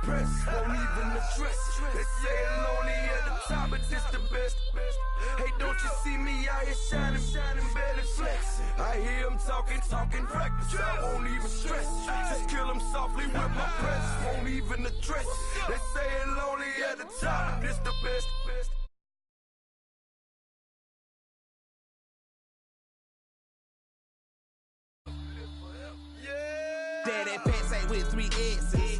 press, won't even address. They say I'm lonely at the top, but this the best. Hey, don't you see me out here shining, barely flexing? I hear them talking reckless. I won't even stress. Just kill them softly with my press, won't even address. They say I'm lonely at the top, but this the best. Daddy pants ain't with 3 S's.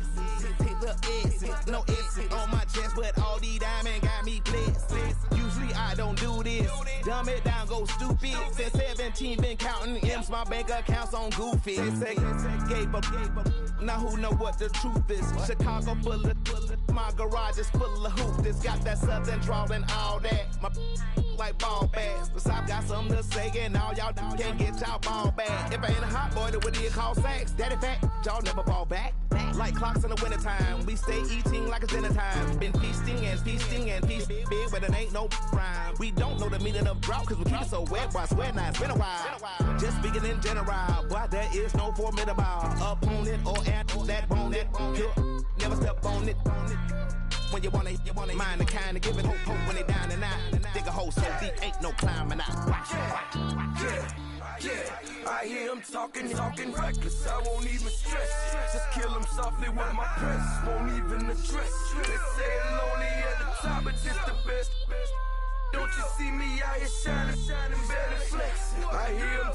Hit the S's, no S's on my chest, but all these diamonds got me blessed. Usually I don't do this. Dumb it down, go stupid. Since 17, been counting M's, my bank account's on goofy. Say, gave up. Now who know what the truth is? Chicago full of, my garage is full of hoopers. Got that southern drawl and all that. My like ball bags. The South got something to say, and all y'all can't get y'all ball back. If I ain't a hot boy, then what do you call sacks? Daddy fat, y'all never ball back. Like clocks in the wintertime, we stay eating like it's dinner time. Been feasting and feasting and feasting big, but it ain't no rhyme. We don't know the meaning of drought, cause we keep it so wet, boy, I swear now it's been a while. Just speaking in general, boy, there is no formidable opponent or that bone that you never step on it. When you wanna mind the kind of giving hope when they down and out. Dig a hole so deep, ain't no climbing out. Yeah, I hear them talking reckless. I won't even stress. Just kill them softly with my press, won't even address. They say I'm lonely at the top, but this the best. Don't you see me out here shining, barely flexing? I hear them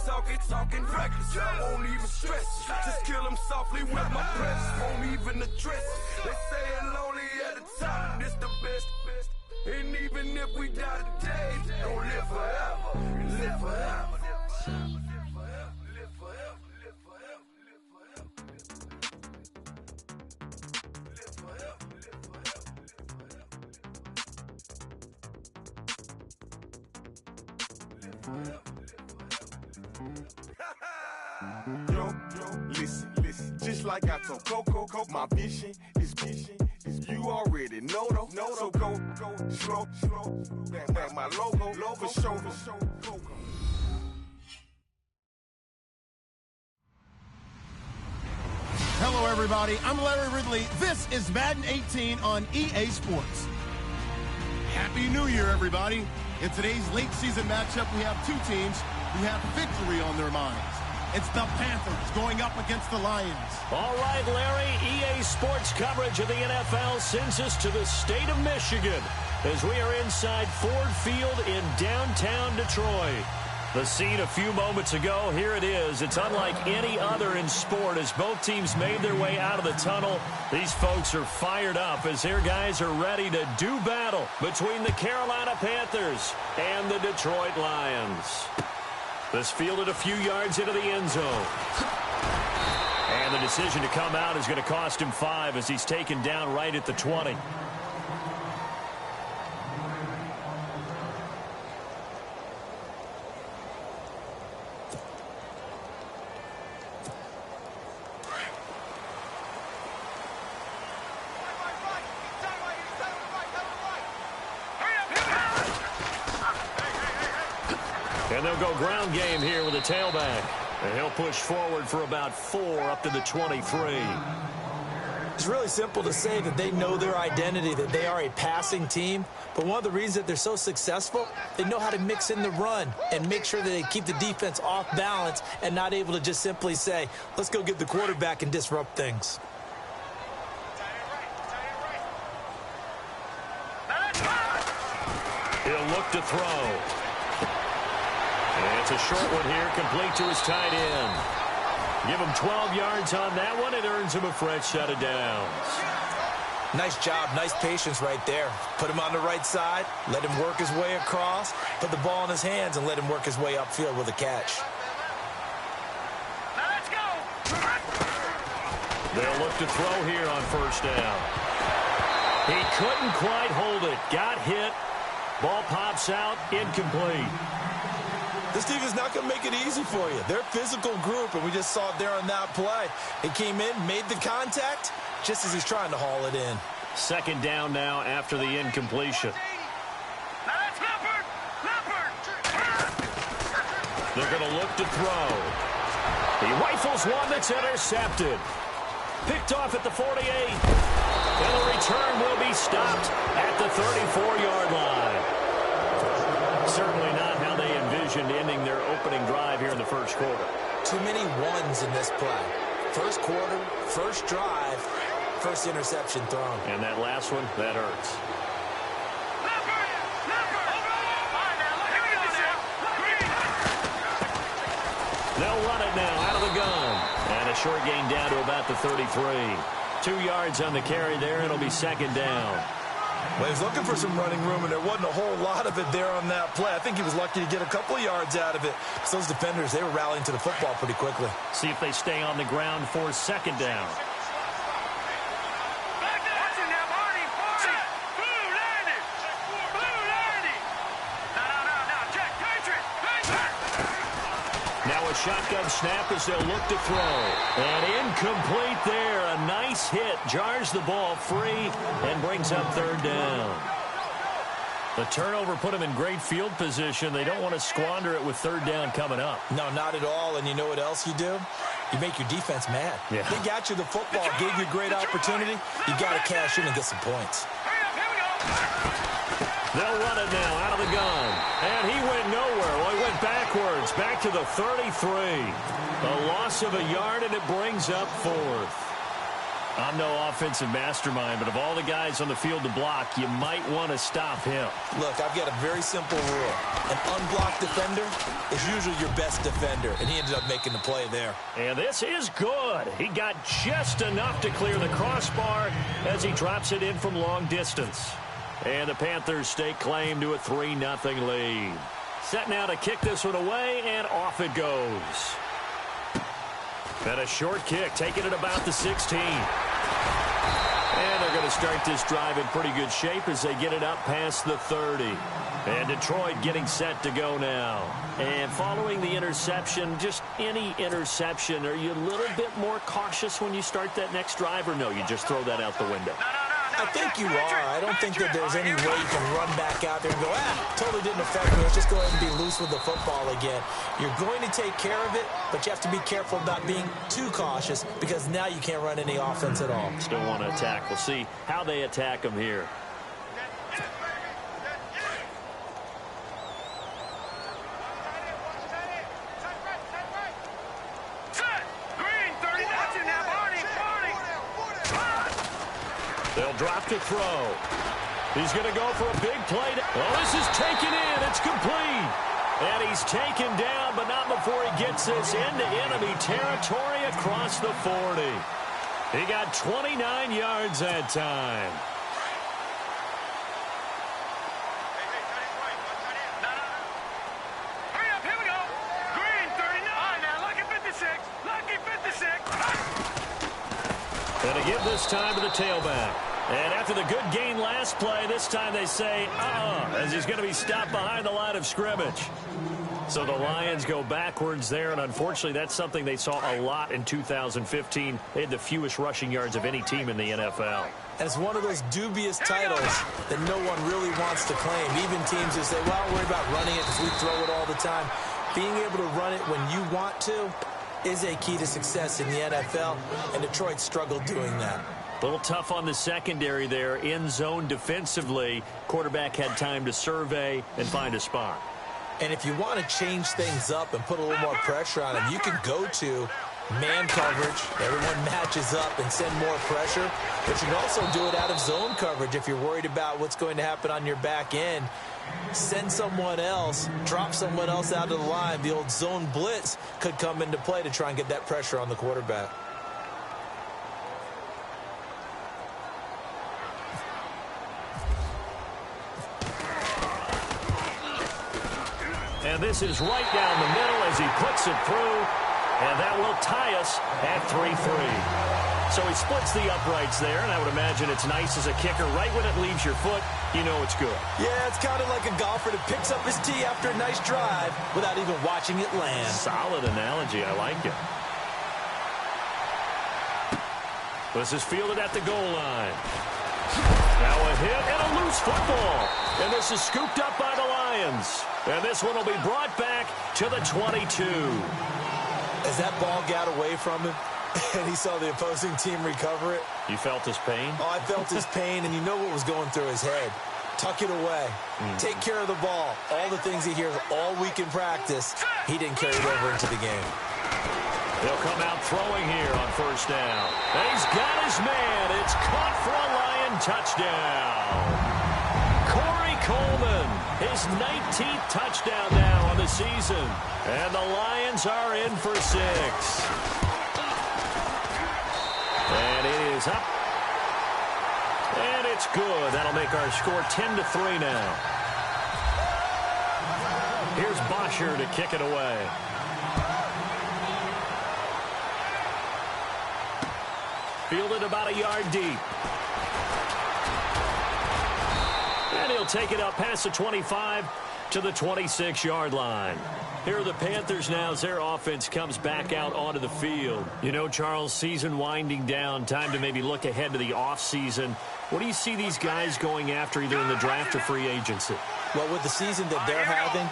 talking reckless. I won't even stress. Just kill them softly with my press, won't even address. They say I'm lonely at the top, this the best. And even if we die today, don't live forever, live forever. Yo, listen, just like I told Coco, my vision is you already know though. So go slow, back my logo for show. Hello everybody, I'm Larry Ridley. This is Madden 18 on EA Sports. Happy New Year everybody. In today's late season matchup, we have two teams who have victory on their minds. It's the Panthers going up against the Lions. All right, Larry, EA Sports coverage of the NFL sends us to the state of Michigan as we are inside Ford Field in downtown Detroit. The scene a few moments ago, here it is. It's unlike any other in sport as both teams made their way out of the tunnel. These folks are fired up as their guys are ready to do battle between the Carolina Panthers and the Detroit Lions. This fielded a few yards into the end zone. And the decision to come out is going to cost him 5 as he's taken down right at the 20. And they'll go ground game here with a tailback. And he'll push forward for about 4 up to the 23. It's really simple to say that they know their identity, that they are a passing team. But one of the reasons that they're so successful, they know how to mix in the run and make sure that they keep the defense off balance and not able to just simply say, let's go get the quarterback and disrupt things. He'll look to throw. And it's a short one here, complete to his tight end. Give him 12 yards on that one. It earns him a fresh set of downs. Nice job, nice patience right there. Put him on the right side, let him work his way across, put the ball in his hands, and let him work his way upfield with a catch. Now let's go. They'll look to throw here on first down. He couldn't quite hold it. Got hit. Ball pops out, incomplete. This team is not going to make it easy for you. They're a physical group, and we just saw it there on that play. He came in, made the contact, just as he's trying to haul it in. Second down now after the incompletion. They're going to look to throw. He rifles one that's intercepted. Picked off at the 48. And return will be stopped at the 34-yard line. Certainly not how they envisioned ending their opening drive here in the first quarter. Too many ones in this play. First quarter, first drive, first interception thrown. And that last one, that hurts. They'll run it now out of the gun. And a short gain down to about the 33. 2 yards on the carry there, and it'll be second down. Well, he was looking for some running room, and there wasn't a whole lot of it there on that play. I think he was lucky to get a couple of yards out of it. Because those defenders, they were rallying to the football pretty quickly. See if they stay on the ground for second down. Now a shotgun snap as they'll look to throw. And incomplete there. A nice hit. Jars the ball free and brings up third down. The turnover put them in great field position. They don't want to squander it with third down coming up. No, not at all. And you know what else you do? You make your defense mad. Yeah. They got you the football, gave you a great opportunity. You got to cash in and get some points. They'll run it now out of the gun. And he went nowhere. Well, he went backwards, back to the 33. A loss of a yard, and it brings up fourth. I'm no offensive mastermind, but of all the guys on the field to block, you might want to stop him. Look, I've got a very simple rule. An unblocked defender is usually your best defender, and he ended up making the play there. And this is good. He got just enough to clear the crossbar as he drops it in from long distance. And the Panthers stake claim to a 3-0 lead. Set now to kick this one away, and off it goes. And a short kick, taking it about the 16. And they're going to start this drive in pretty good shape as they get it up past the 30. And Detroit getting set to go now. And following the interception, just any interception, are you a little bit more cautious when you start that next drive, or no, you just throw that out the window? I think you are. I don't think that there's any way you can run back out there and go, totally didn't affect me. Let's just go ahead and be loose with the football again. You're going to take care of it, but you have to be careful about being too cautious because now you can't run any offense at all. Still want to attack. We'll see how they attack them here. They'll drop to throw. He's going to go for a big play. Oh, this is taken in. It's complete. And he's taken down, but not before he gets this into enemy territory across the 40. He got 29 yards that time. Hurry up, here we go. Green, 39. Now, lucky 56. Lucky 56. And to give this time to the tailback. And after the good gain last play, this time they say, as he's going to be stopped behind the line of scrimmage. So the Lions go backwards there, and unfortunately that's something they saw a lot in 2015. They had the fewest rushing yards of any team in the NFL. And it's one of those dubious titles that no one really wants to claim. Even teams who say, well, don't worry about running it because we throw it all the time. Being able to run it when you want to is a key to success in the NFL, and Detroit struggled doing that. A little tough on the secondary there. In zone defensively, quarterback had time to survey and find a spot. And if you want to change things up and put a little more pressure on him, you can go to man coverage. Everyone matches up and send more pressure. But you can also do it out of zone coverage if you're worried about what's going to happen on your back end. Send someone else, drop someone else out of the line. The old zone blitz could come into play to try and get that pressure on the quarterback. And this is right down the middle as he puts it through. And that will tie us at 3-3. So he splits the uprights there, and I would imagine it's nice as a kicker. Right when it leaves your foot, you know it's good. Yeah, it's kind of like a golfer that picks up his tee after a nice drive without even watching it land. Solid analogy. I like it. This is fielded at the goal line. Now a hit and a loose football. And this is scooped up by the Lions. And this one will be brought back to the 22. As that ball got away from him, and he saw the opposing team recover it. You felt his pain? Oh, I felt his pain, and you know what was going through his head. Tuck it away. Take care of the ball. All the things he hears all week in practice, he didn't carry it over into the game. He'll come out throwing here on first down. And he's got his man. It's caught for a Lion touchdown. Corey Coleman, his 19th touchdown now on the season. And the Lions are in for 6. And it is up. And it's good. That'll make our score 10-3 now. Here's Bosher to kick it away. Fielded about a yard deep. And he'll take it up past the 25 to the 26-yard line. Here are the Panthers now as their offense comes back out onto the field. You know, Charles, season winding down, time to maybe look ahead to the offseason. What do you see these guys going after either in the draft or free agency? Well, with the season that they're having,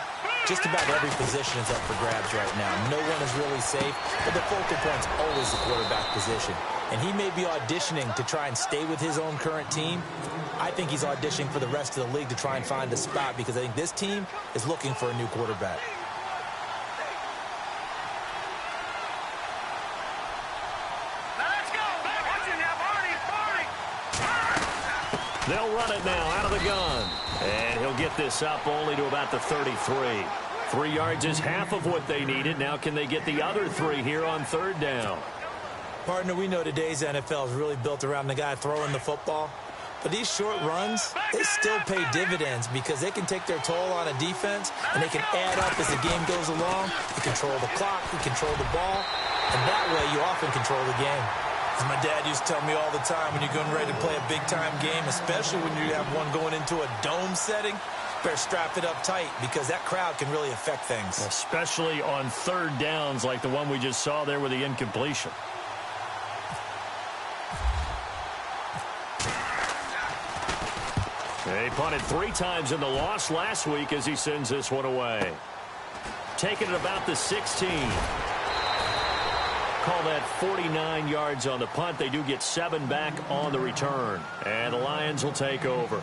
just about every position is up for grabs right now. No one is really safe, but the focal point's always the quarterback position. And he may be auditioning to try and stay with his own current team. I think he's auditioning for the rest of the league to try and find a spot because I think this team is looking for a new quarterback. They'll run it now out of the gun. And he'll get this up only to about the 33. 3 yards is half of what they needed. Now can they get the other 3 here on third down? Partner, we know today's NFL is really built around the guy throwing the football. But these short runs, they still pay dividends because they can take their toll on a defense and they can add up as the game goes along. You control the clock, you control the ball, and that way you often control the game. As my dad used to tell me all the time, when you're getting ready to play a big-time game, especially when you have one going into a dome setting, better strap it up tight because that crowd can really affect things. Especially on third downs like the one we just saw there with the incompletion. They punted 3 times in the loss last week as he sends this one away. Taking it about the 16. Call that 49 yards on the punt. They do get 7 back on the return. And the Lions will take over.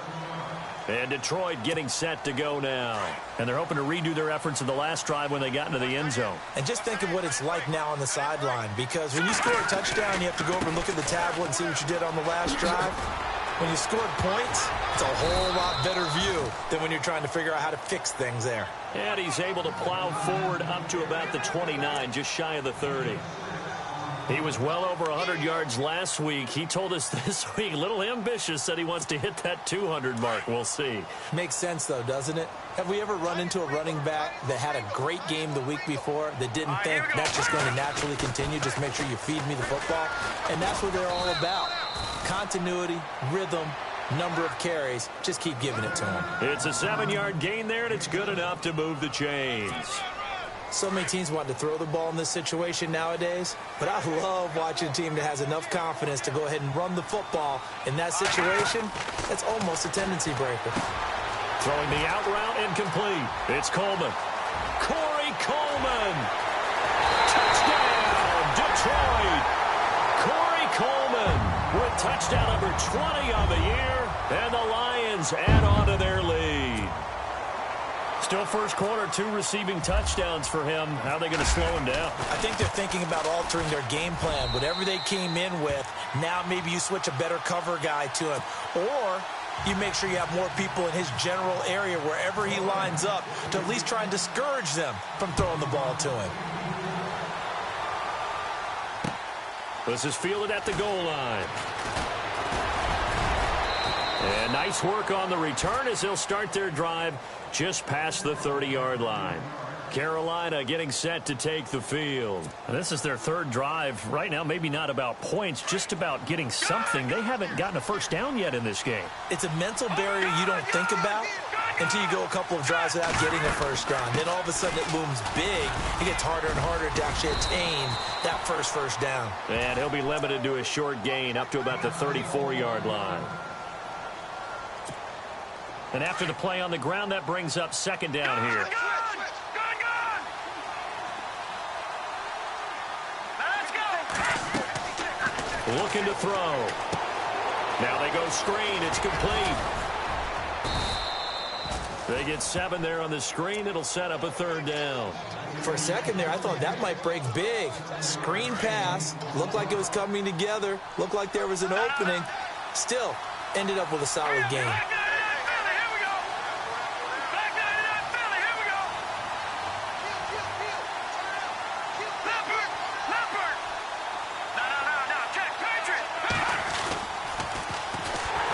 And Detroit getting set to go now. And they're hoping to redo their efforts in the last drive when they got into the end zone. And just think of what it's like now on the sideline. Because when you score a touchdown, you have to go over and look at the tablet and see what you did on the last drive. When you scored points, it's a whole lot better view than when you're trying to figure out how to fix things there. And he's able to plow forward up to about the 29, just shy of the 30. He was well over 100 yards last week. He told us this week, a little ambitious, said he wants to hit that 200 mark. We'll see. Makes sense, though, doesn't it? Have we ever run into a running back that had a great game the week before that didn't think that's just going to naturally continue? Just make sure you feed me the football. And that's what they're all about. Continuity, rhythm, number of carries. Just keep giving it to him. It's a 7-yard gain there, and it's good enough to move the chains. So many teams want to throw the ball in this situation nowadays, but I love watching a team that has enough confidence to go ahead and run the football. In that situation, it's almost a tendency breaker. Throwing the out route incomplete. It's Coleman. Corey Coleman. Touchdown, Detroit. Corey Coleman with touchdown number 20 on the year, and the Lions add on to their lead. Still first quarter, 2 receiving touchdowns for him. How are they going to slow him down? I think they're thinking about altering their game plan. Whatever they came in with, now maybe you switch a better cover guy to him. Or you make sure you have more people in his general area wherever he lines up to at least try and discourage them from throwing the ball to him. This is fielded at the goal line. And nice work on the return as they'll start their drive just past the 30-yard line. Carolina getting set to take the field. And this is their 3rd drive. Right now, maybe not about points, just about getting something. They haven't gotten a first down yet in this game. It's a mental barrier you don't think about until you go a couple of drives without getting a first down. Then all of a sudden it looms big. It gets harder and harder to actually attain that first down. And he'll be limited to a short gain up to about the 34-yard line. And after the play on the ground, that brings up 2nd down here. looking to throw. Now they go screen. It's complete. They get 7 there on the screen. It'll set up a 3rd down. For a second there, I thought that might break big. Screen pass. Looked like it was coming together. Looked like there was an opening. Still, ended up with a solid game.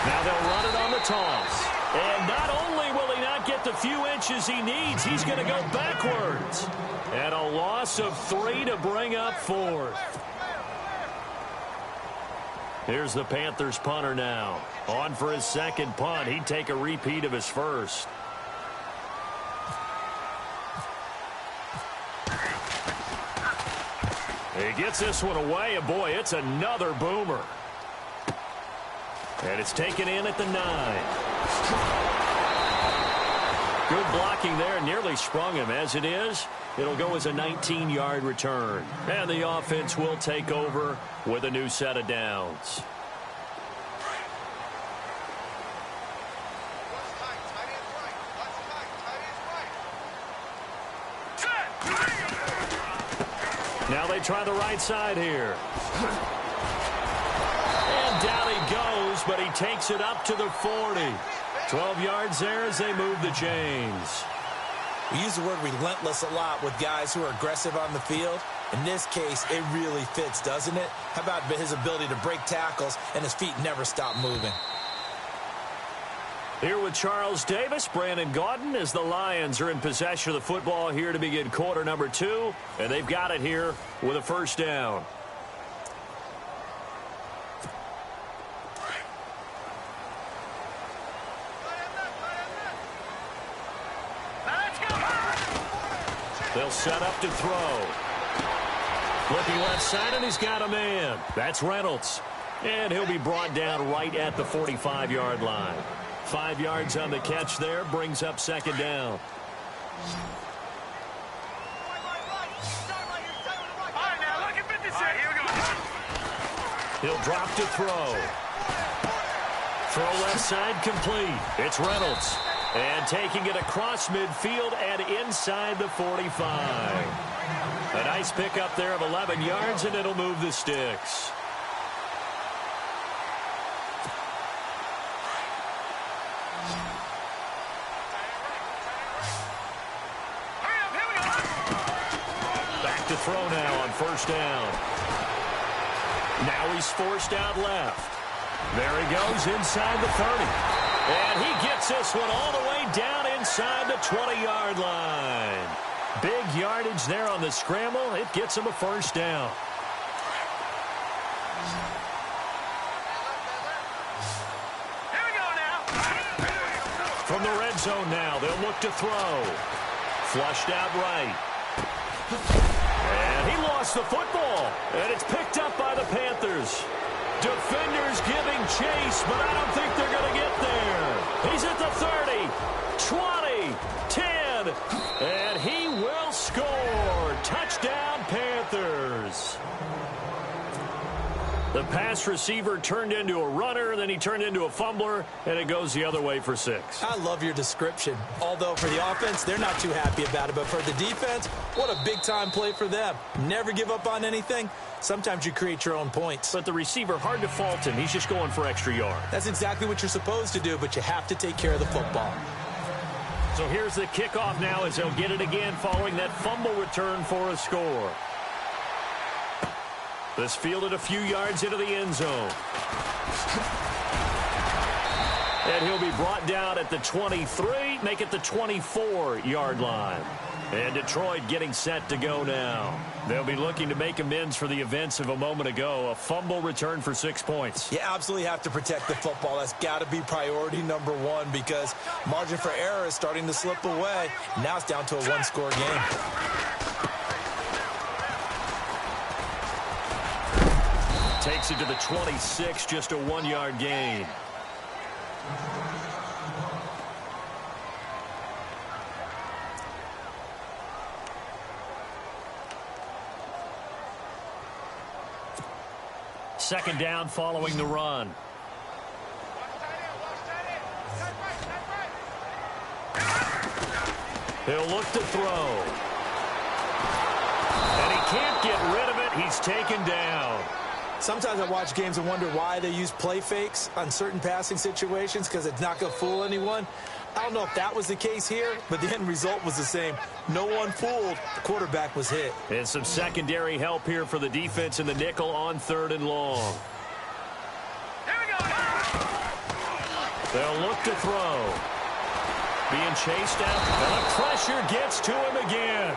Now they'll run it on the toss. And not only will he not get the few inches he needs, he's going to go backwards. And a loss of 3 to bring up 4th. Here's the Panthers punter now. On for his 2nd punt. He'd take a repeat of his 1st. He gets this one away, and boy, it's another boomer. And it's taken in at the 9. Good blocking there, nearly sprung him. As it is, it'll go as a 19-yard return. And the offense will take over with a new set of downs. Now they try the right side here. And down he goes, but he takes it up to the 40. 12 yards there as they move the chains. We use the word relentless a lot with guys who are aggressive on the field. In this case, it really fits, doesn't it? How about his ability to break tackles and his feet never stop moving? Here with Charles Davis, Brandon Gaudin, as the Lions are in possession of the football here to begin quarter number 2. And they've got it here with a 1st down. They'll set up to throw. Looking left side, and he's got a man. That's Reynolds. And he'll be brought down right at the 45-yard line. 5 yards on the catch there, brings up 2nd down. He'll drop to throw. Throw left side complete. It's Reynolds. And taking it across midfield and inside the 45. A nice pickup there of 11 yards, and it'll move the sticks. Back to throw now on 1st down. Now he's forced out left. There he goes inside the 30. And he gets this one all the way down inside the 20-yard line. Big yardage there on the scramble. It gets him a 1st down. Here we go now. From the red zone now, they'll look to throw. Flushed out right. And he lost the football. And it's picked up by the Panthers. Defenders giving chase, but I don't think they're going to get there. He's at the 30, 20, 10, and he will score. Touchdown, Panthers. The pass receiver turned into a runner, then he turned into a fumbler, and it goes the other way for 6. I love your description. Although for the offense, they're not too happy about it. But for the defense, what a big-time play for them. Never give up on anything. Sometimes you create your own points. But the receiver, hard to fault him. He's just going for extra yard. That's exactly what you're supposed to do, but you have to take care of the football. So here's the kickoff now as they'll get it again following that fumble return for a score. This fielded a few yards into the end zone. And he'll be brought down at the 23, make it the 24-yard line. And Detroit getting set to go now. They'll be looking to make amends for the events of a moment ago. A fumble return for 6 points. You absolutely have to protect the football. That's got to be priority number 1 because margin for error is starting to slip away. Now it's down to a 1-score game. Takes it to the 26, just a 1-yard gain. second down following the run. He'll look to throw. And he can't get rid of it. He's taken down. Sometimes I watch games and wonder why they use play fakes on certain passing situations, because it's not going to fool anyone. I don't know if that was the case here, but the end result was the same. No one fooled. The quarterback was hit. And some secondary help here for the defense in the nickel on 3rd and long. Here we go. They'll look to throw. Being chased out. And the pressure gets to him again.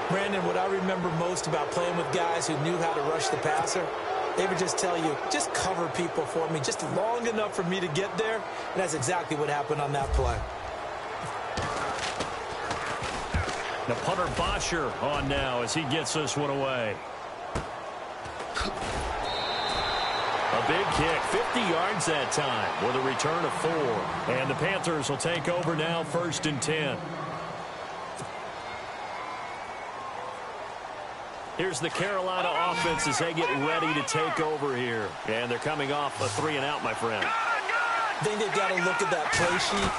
Brandon, what I remember most about playing with guys who knew how to rush the passer, they would just tell you, just cover people for me, just long enough for me to get there. And that's exactly what happened on that play. The punter Botcher on now as he gets this one away. A big kick, 50 yards that time with a return of 4. And the Panthers will take over now, 1st and 10. Here's the Carolina offense as they get ready to take over here. And they're coming off a 3-and-out, my friend. I think they've got to look at that play sheet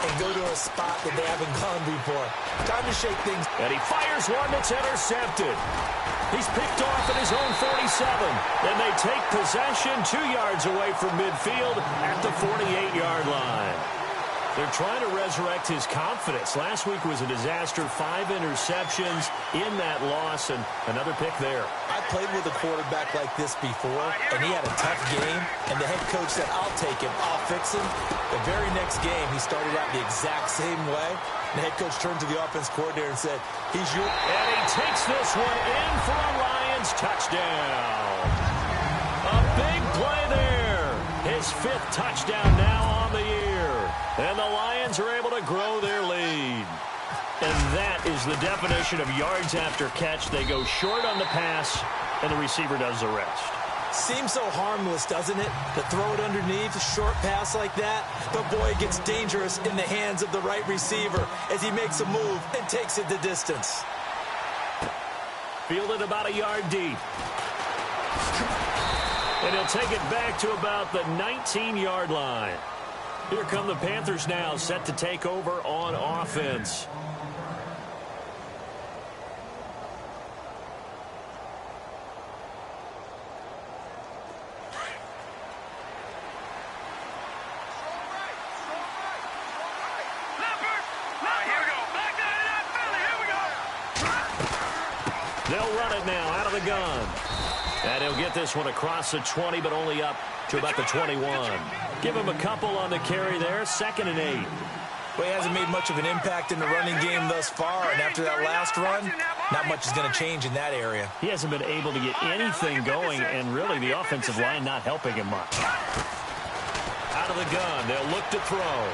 and go to a spot that they haven't gone before. Time to shake things. And he fires one that's intercepted. He's picked off at his own 47. Then they take possession 2 yards away from midfield at the 48-yard line. They're trying to resurrect his confidence. Last week was a disaster. 5 interceptions in that loss, and another pick there. I played with a quarterback like this before, and he had a tough game, and the head coach said, I'll take him, I'll fix him. The very next game, he started out the exact same way. The head coach turned to the offense coordinator and said, he's your... And he takes this one in for a Lions touchdown. A big play there. His 5th touchdown now on the year. And the Lions are able to grow their lead. And that is the definition of yards after catch. They go short on the pass, and the receiver does the rest. Seems so harmless, doesn't it? To throw it underneath, a short pass like that. But, boy, it gets dangerous in the hands of the right receiver as he makes a move and takes it the distance. Fielded about a yard deep. And he'll take it back to about the 19-yard line. Here come the Panthers now, set to take over on offense. They'll run it now out of the gun. And he'll get this one across the 20, but only up to about the 21. Give him a couple on the carry there, 2nd and 8. Well, he hasn't made much of an impact in the running game thus far, and after that last run, not much is going to change in that area. He hasn't been able to get anything going, and really the offensive line not helping him much. Out of the gun, they'll look to throw.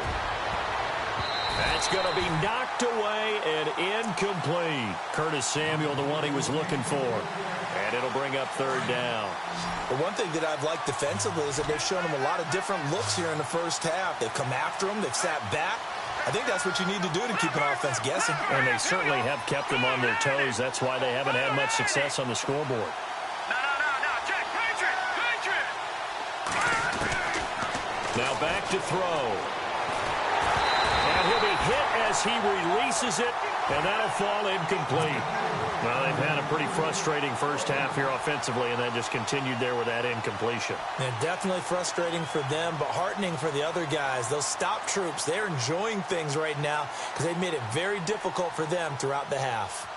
That's going to be knocked away and incomplete. Curtis Samuel, the one he was looking for. And it'll bring up 3rd down. The one thing that I've liked defensively is that they've shown him a lot of different looks here in the first half. They've come after him. They've sat back. I think that's what you need to do to keep an offense guessing. And they certainly have kept them on their toes. That's why they haven't had much success on the scoreboard. No. Check. Patriot. Now back to throw. And he'll be hit as he releases it, and that'll fall incomplete. Well, they've had a pretty frustrating first half here offensively, and then just continued there with that incompletion. And definitely frustrating for them, but heartening for the other guys. Those stop troops, they're enjoying things right now because they've made it very difficult for them throughout the half.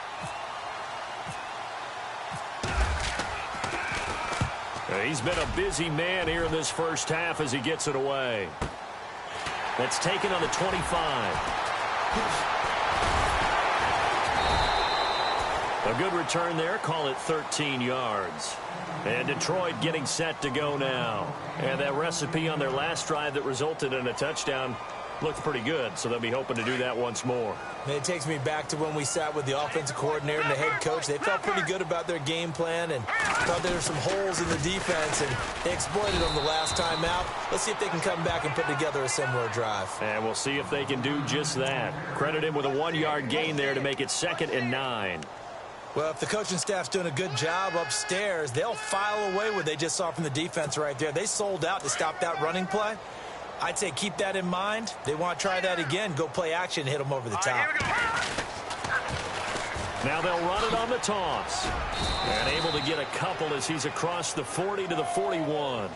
He's been a busy man here in this first half as he gets it away. That's taken on the 25. A good return there, call it 13 yards. And Detroit getting set to go now. And that recipe on their last drive that resulted in a touchdown looked pretty good, so they'll be hoping to do that once more. It takes me back to when we sat with the offensive coordinator and the head coach. They felt pretty good about their game plan and thought there were some holes in the defense, and they exploited them the last time out. Let's see if they can come back and put together a similar drive. And we'll see if they can do just that. Credit him with a 1-yard gain there to make it 2nd and 9. Well, if the coaching staff's doing a good job upstairs, they'll file away what they just saw from the defense right there. They sold out to stop that running play. I'd say keep that in mind. They want to try that again. Go play action and hit them over the top. Now they'll run it on the toss. And able to get a couple as he's across the 40 to the 41.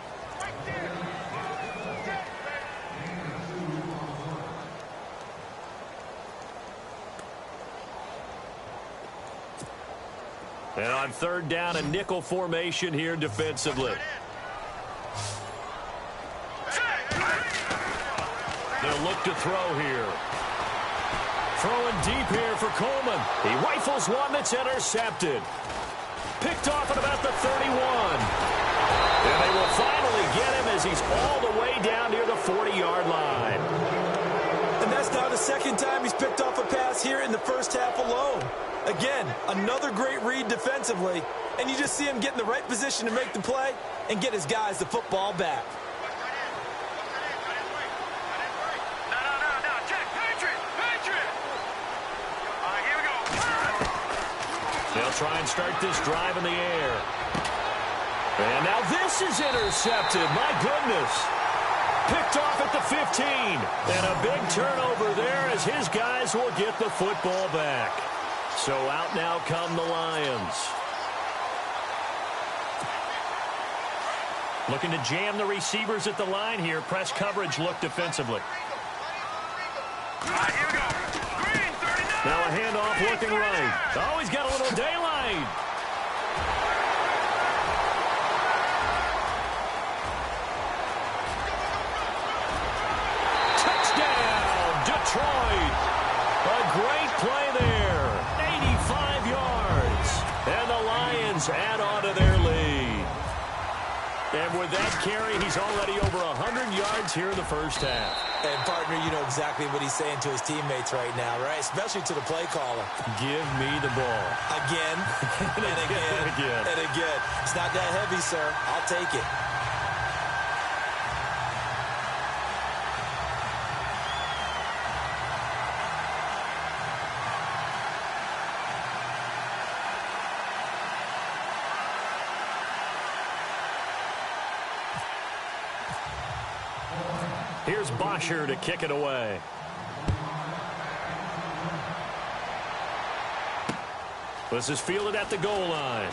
And on third down, a nickel formation here defensively. They'll look to throw here. Throwing deep here for Coleman. He rifles one that's intercepted. Picked off at about the 31. And they will finally get him as he's all the way down near the 40-yard line. And that's now the second time he's picked off a pass here in the first half alone. Again, another great read defensively, and you just see him get in the right position to make the play and get his guys the football back. No, check, Patriot! All right, here we go. They'll try and start this drive in the air. And now this is intercepted. My goodness. Picked off at the 15. And a big turnover there as his guys will get the football back. So out now come the Lions. Looking to jam the receivers at the line here. Press coverage look defensively. All right, here we go. Green, 39. Now a handoff looking right. Oh, he's got a little daylight. Touchdown, Detroit. A great play there. 85 yards. And the Lions add on to their lead. And with that carry, he's already over 100 yards here in the first half. And, partner, you know exactly what he's saying to his teammates right now, right? Especially to the play caller. Give me the ball. Again, and again, and again. It's not that heavy, sir. I'll take it. Here's Bosher to kick it away. This is fielded at the goal line.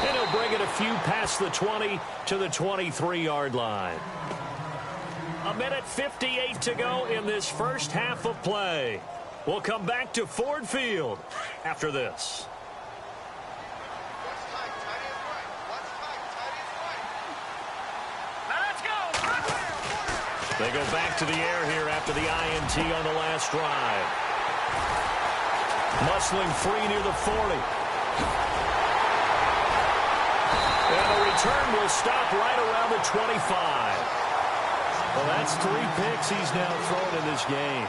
And he'll bring it a few past the 20 to the 23-yard line. 1:58 to go in this first half of play. We'll come back to Ford Field after this. They go back to the air here after the INT on the last drive. Muscling free near the 40. And the return will stop right around the 25. Well, that's 3 picks he's now thrown in this game.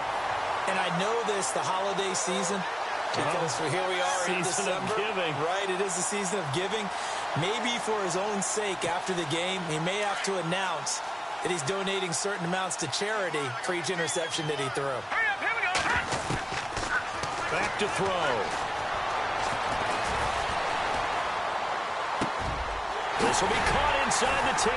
And I know this, the holiday season, because here we are in December. Season of giving. Right, it is the season of giving. Maybe for his own sake after the game, he may have to announce that he's donating certain amounts to charity for each interception that he threw. Hurry up, here we go. Back to throw. This will be caught inside the 10.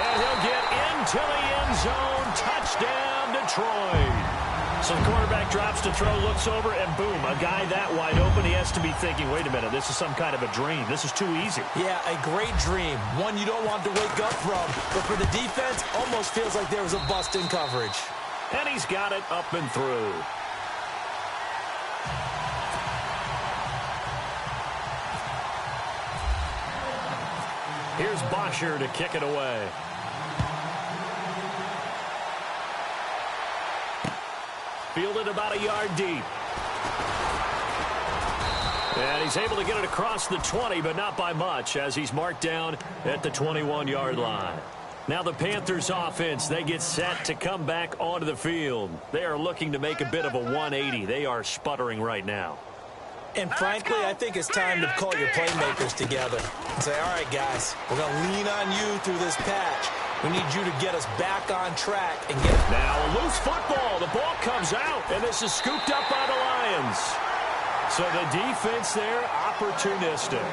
And he'll get into the end zone. Touchdown, Detroit. So the quarterback drops to throw, looks over, and boom, a guy that wide open. He has to be thinking, wait a minute, this is some kind of a dream. This is too easy. Yeah, a great dream. One you don't want to wake up from. But for the defense, almost feels like there was a bust in coverage. And he's got it up and through. Here's Bosher to kick it away. Fielded about a yard deep. And he's able to get it across the 20, but not by much, as he's marked down at the 21-yard line. Now the Panthers offense, they get set to come back onto the field. They are looking to make a bit of a 180. They are sputtering right now. And frankly, I think it's time to call your playmakers together and say, all right, guys, we're going to lean on you through this patch. We need you to get us back on track and get... Now a loose football. The ball comes out, and this is scooped up by the Lions. So the defense there, opportunistic.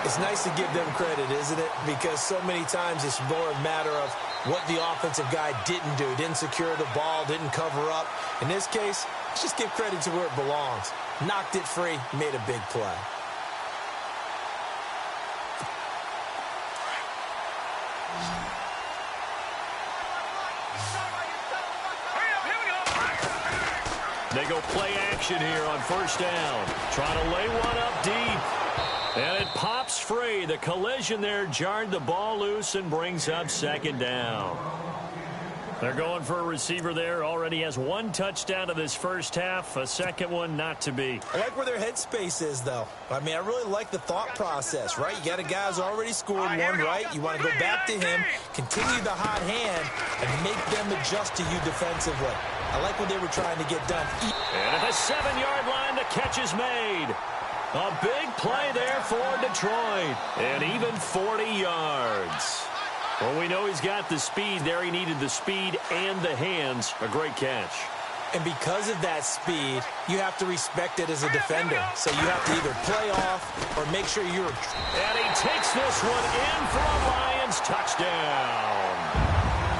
It's nice to give them credit, isn't it? Because so many times it's more a matter of what the offensive guy didn't do. Didn't secure the ball, didn't cover up. In this case, let's just give credit to where it belongs. Knocked it free, made a big play. They go play action here on first down. Trying to lay one up deep. And it pops free. The collision there jarred the ball loose and brings up second down. They're going for a receiver there. Already has one touchdown in this first half. A second one not to be. I like where their headspace is, though. I mean, I really like the thought process, right? You got a guy who's already scored one, right? You want to go back to him, continue the hot hand, and make them adjust to you defensively. I like what they were trying to get done. And at the 7-yard line, the catch is made. A big play there for Detroit. And even 40 yards. Well, we know he's got the speed there. He needed the speed and the hands. A great catch. And because of that speed, you have to respect it as a defender. So you have to either play off or make sure you're... And he takes this one in for a Lions touchdown.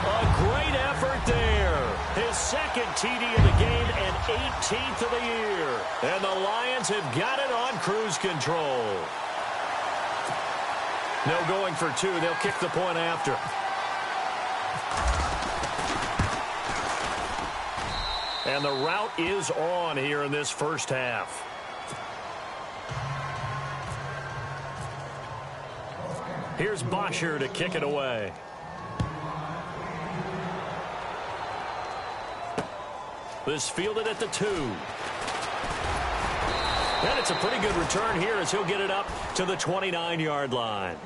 A great effort there. His second TD of the game and 18th of the year. And the Lions have got it on cruise control. No going for two. They'll kick the point after. And the route is on here in this first half. Here's Bosher to kick it away. This fielded at the 2. And it's a pretty good return here as he'll get it up to the 29-yard line.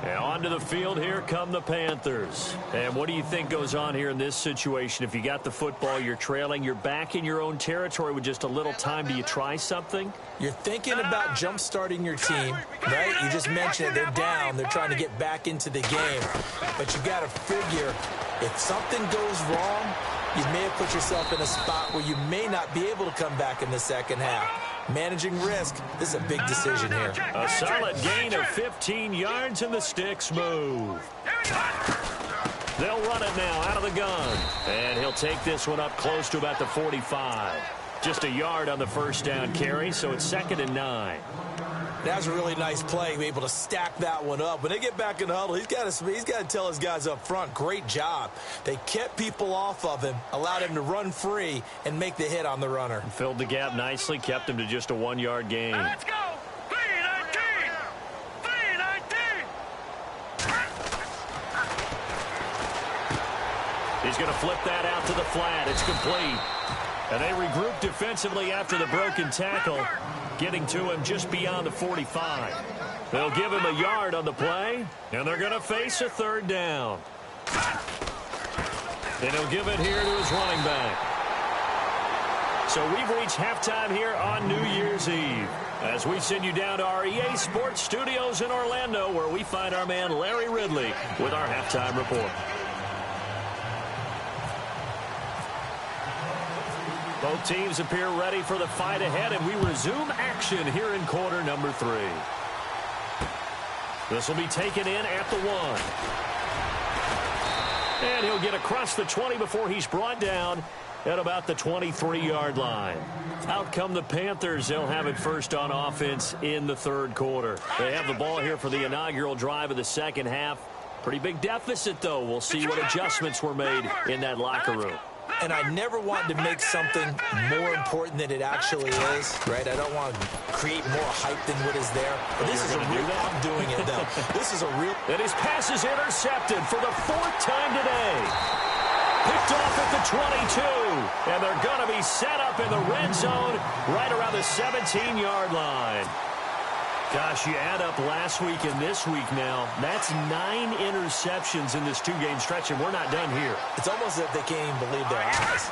And onto the field, here come the Panthers. And what do you think goes on here in this situation? If you got the football, you're trailing, you're back in your own territory with just a little time. Do you try something? You're thinking about jump-starting your team, right? You just mentioned it. They're down. They're trying to get back into the game. But you got to figure, if something goes wrong, you may have put yourself in a spot where you may not be able to come back in the second half. Managing risk, this is a big decision here. A solid gain of 15 yards and the sticks move. They'll run it now out of the gun. And he'll take this one up close to about the 45. Just a yard on the first down carry, so it's 2nd and 9. That was a really nice play, be able to stack that one up. When they get back in the huddle, he's got to tell his guys up front, great job. They kept people off of him, allowed him to run free and make the hit on the runner. Filled the gap nicely, kept him to just a 1-yard gain. Let's go! 3-19! 3-19! He's going to flip that out to the flat. It's complete. And they regroup defensively after the broken tackle, getting to him just beyond the 45. They'll give him a yard on the play, and they're going to face a 3rd down. And he'll give it here to his running back. So we've reached halftime here on New Year's Eve as we send you down to our EA Sports Studios in Orlando, where we find our man Larry Ridley with our halftime report. Both teams appear ready for the fight ahead, and we resume action here in quarter number 3. This will be taken in at the 1. And he'll get across the 20 before he's brought down at about the 23-yard line. Out come the Panthers. They'll have it first on offense in the 3rd quarter. They have the ball here for the inaugural drive of the second half. Pretty big deficit, though. We'll see what adjustments were made in that locker room. And I never want to make something more important than it actually is, right? I don't want to create more hype than what is there. But this is a real... I'm doing it, though. This is a real... And his pass is intercepted for the 4th time today. Picked off at the 22. And they're going to be set up in the red zone right around the 17-yard line. Gosh, you add up last week and this week now, that's 9 interceptions in this 2-game stretch, and we're not done here. It's almost as if they can't even believe their eyes.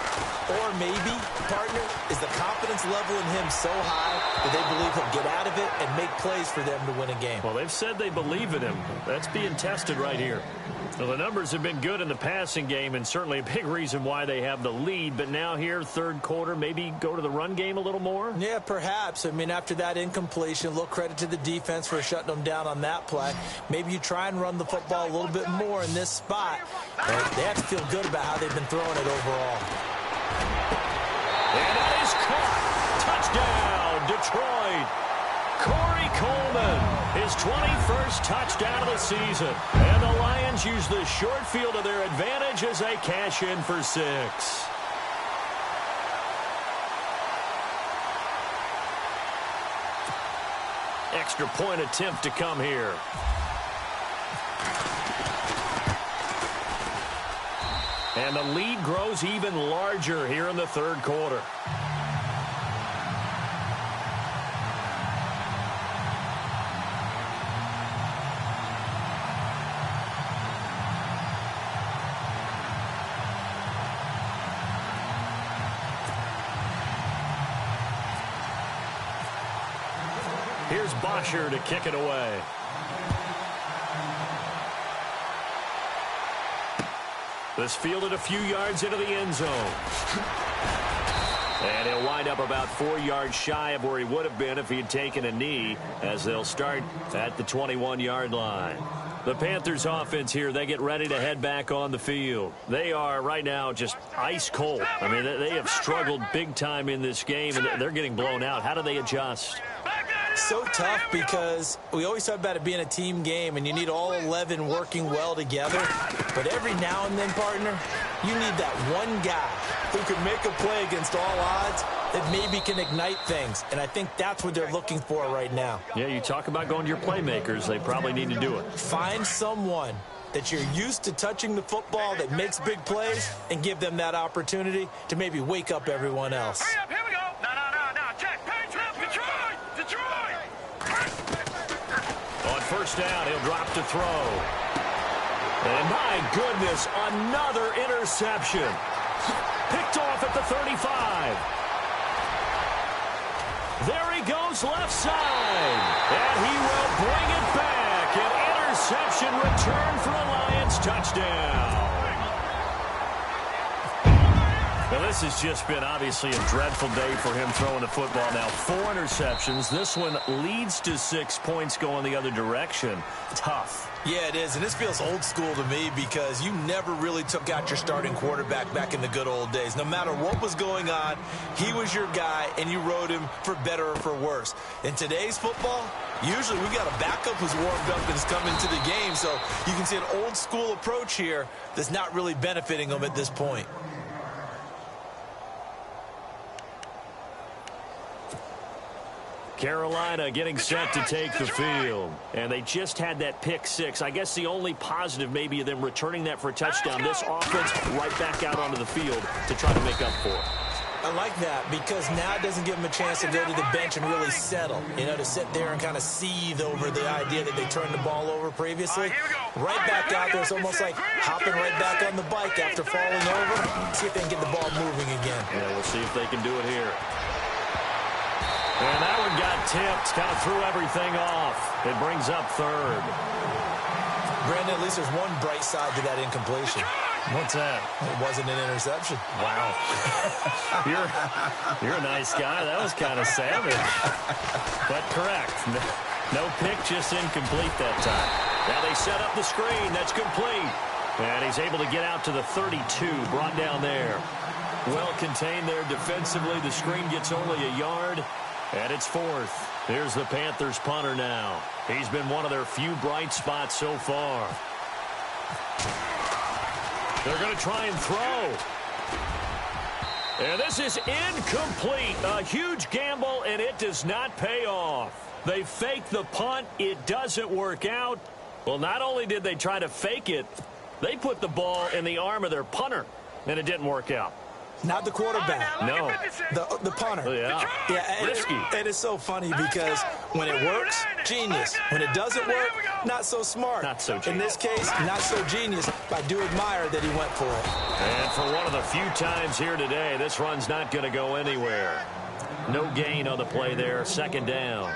Or maybe, partner, is the confidence level in him so high that they believe he'll get out of it and make plays for them to win a game. Well, they've said they believe in him. That's being tested right here. Well, the numbers have been good in the passing game, and certainly a big reason why they have the lead. But now here, third quarter, maybe go to the run game a little more? Yeah, perhaps. I mean, after that incompletion, a little credit to the defense for shutting them down on that play. Maybe you try and run the football a little bit more in this spot. But they have to feel good about how they've been throwing it overall. And that is caught. Touchdown, Detroit. Corey Coleman, his 21st touchdown of the season. And the Lions use the short field to their advantage as they cash in for 6. Extra point attempt to come here. And the lead grows even larger here in the third quarter. Here's Bosher to kick it away. This fielded a few yards into the end zone. And he'll wind up about 4 yards shy of where he would have been if he had taken a knee, as they'll start at the 21-yard line. The Panthers offense here, they get ready to head back on the field. They are right now just ice cold. I mean, they have struggled big time in this game, and they're getting blown out. How do they adjust? So tough because we always talk about it being a team game and you need all 11 working well together. But every now and then, partner, you need that one guy who can make a play against all odds that maybe can ignite things. And I think that's what they're looking for right now. Yeah, you talk about going to your playmakers. They probably need to do it. Find someone that you're used to touching the football that makes big plays and give them that opportunity to maybe wake up everyone else. Hurry up, here we go. No. Check. Detroit. On first down, he'll drop to throw. And my goodness, another interception. Picked off at the 35. There he goes left side. And he will bring it back. An interception return for a Lions touchdown. Well, this has just been obviously a dreadful day for him throwing the football. Now 4 interceptions. This one leads to 6 points going the other direction. Tough. Yeah, it is, and this feels old school to me because you never really took out your starting quarterback back in the good old days. No matter what was going on, he was your guy, and you rode him for better or for worse. In today's football, usually we got a backup who's warmed up and has come into the game, so you can see an old school approach here that's not really benefiting them at this point. Carolina getting set to take the field. And they just had that pick 6. I guess the only positive maybe of them returning that for a touchdown. This offense right back out onto the field to try to make up for it. I like that because now it doesn't give them a chance to go to the bench and really settle. You know, to sit there and kind of seethe over the idea that they turned the ball over previously. Right back out there. It's almost like hopping right back on the bike after falling over. See if they can get the ball moving again. Yeah, we'll see if they can do it here. And that one got tipped, kind of threw everything off. It brings up third. Brandon, at least there's one bright side to that incompletion. What's that? It wasn't an interception. Wow. You're a nice guy. That was kind of savage. But correct. No pick, just incomplete that time. Now they set up the screen. That's complete. And he's able to get out to the 32, brought down there. Well contained there defensively. The screen gets only a yard. And it's 4th. Here's the Panthers punter now. He's been one of their few bright spots so far. They're going to try and throw. And this is incomplete. A huge gamble, and it does not pay off. They fake the punt. It doesn't work out. Well, not only did they try to fake it, they put the ball in the arm of their punter, and it didn't work out. Not the quarterback. No. The punter. Oh, yeah. Yeah, risky. And it's so funny because when it works, genius. When it doesn't work, not so smart. Not so genius. In this case, not so genius. But I do admire that he went for it. And for one of the few times here today, this run's not going to go anywhere. No gain on the play there. Second down.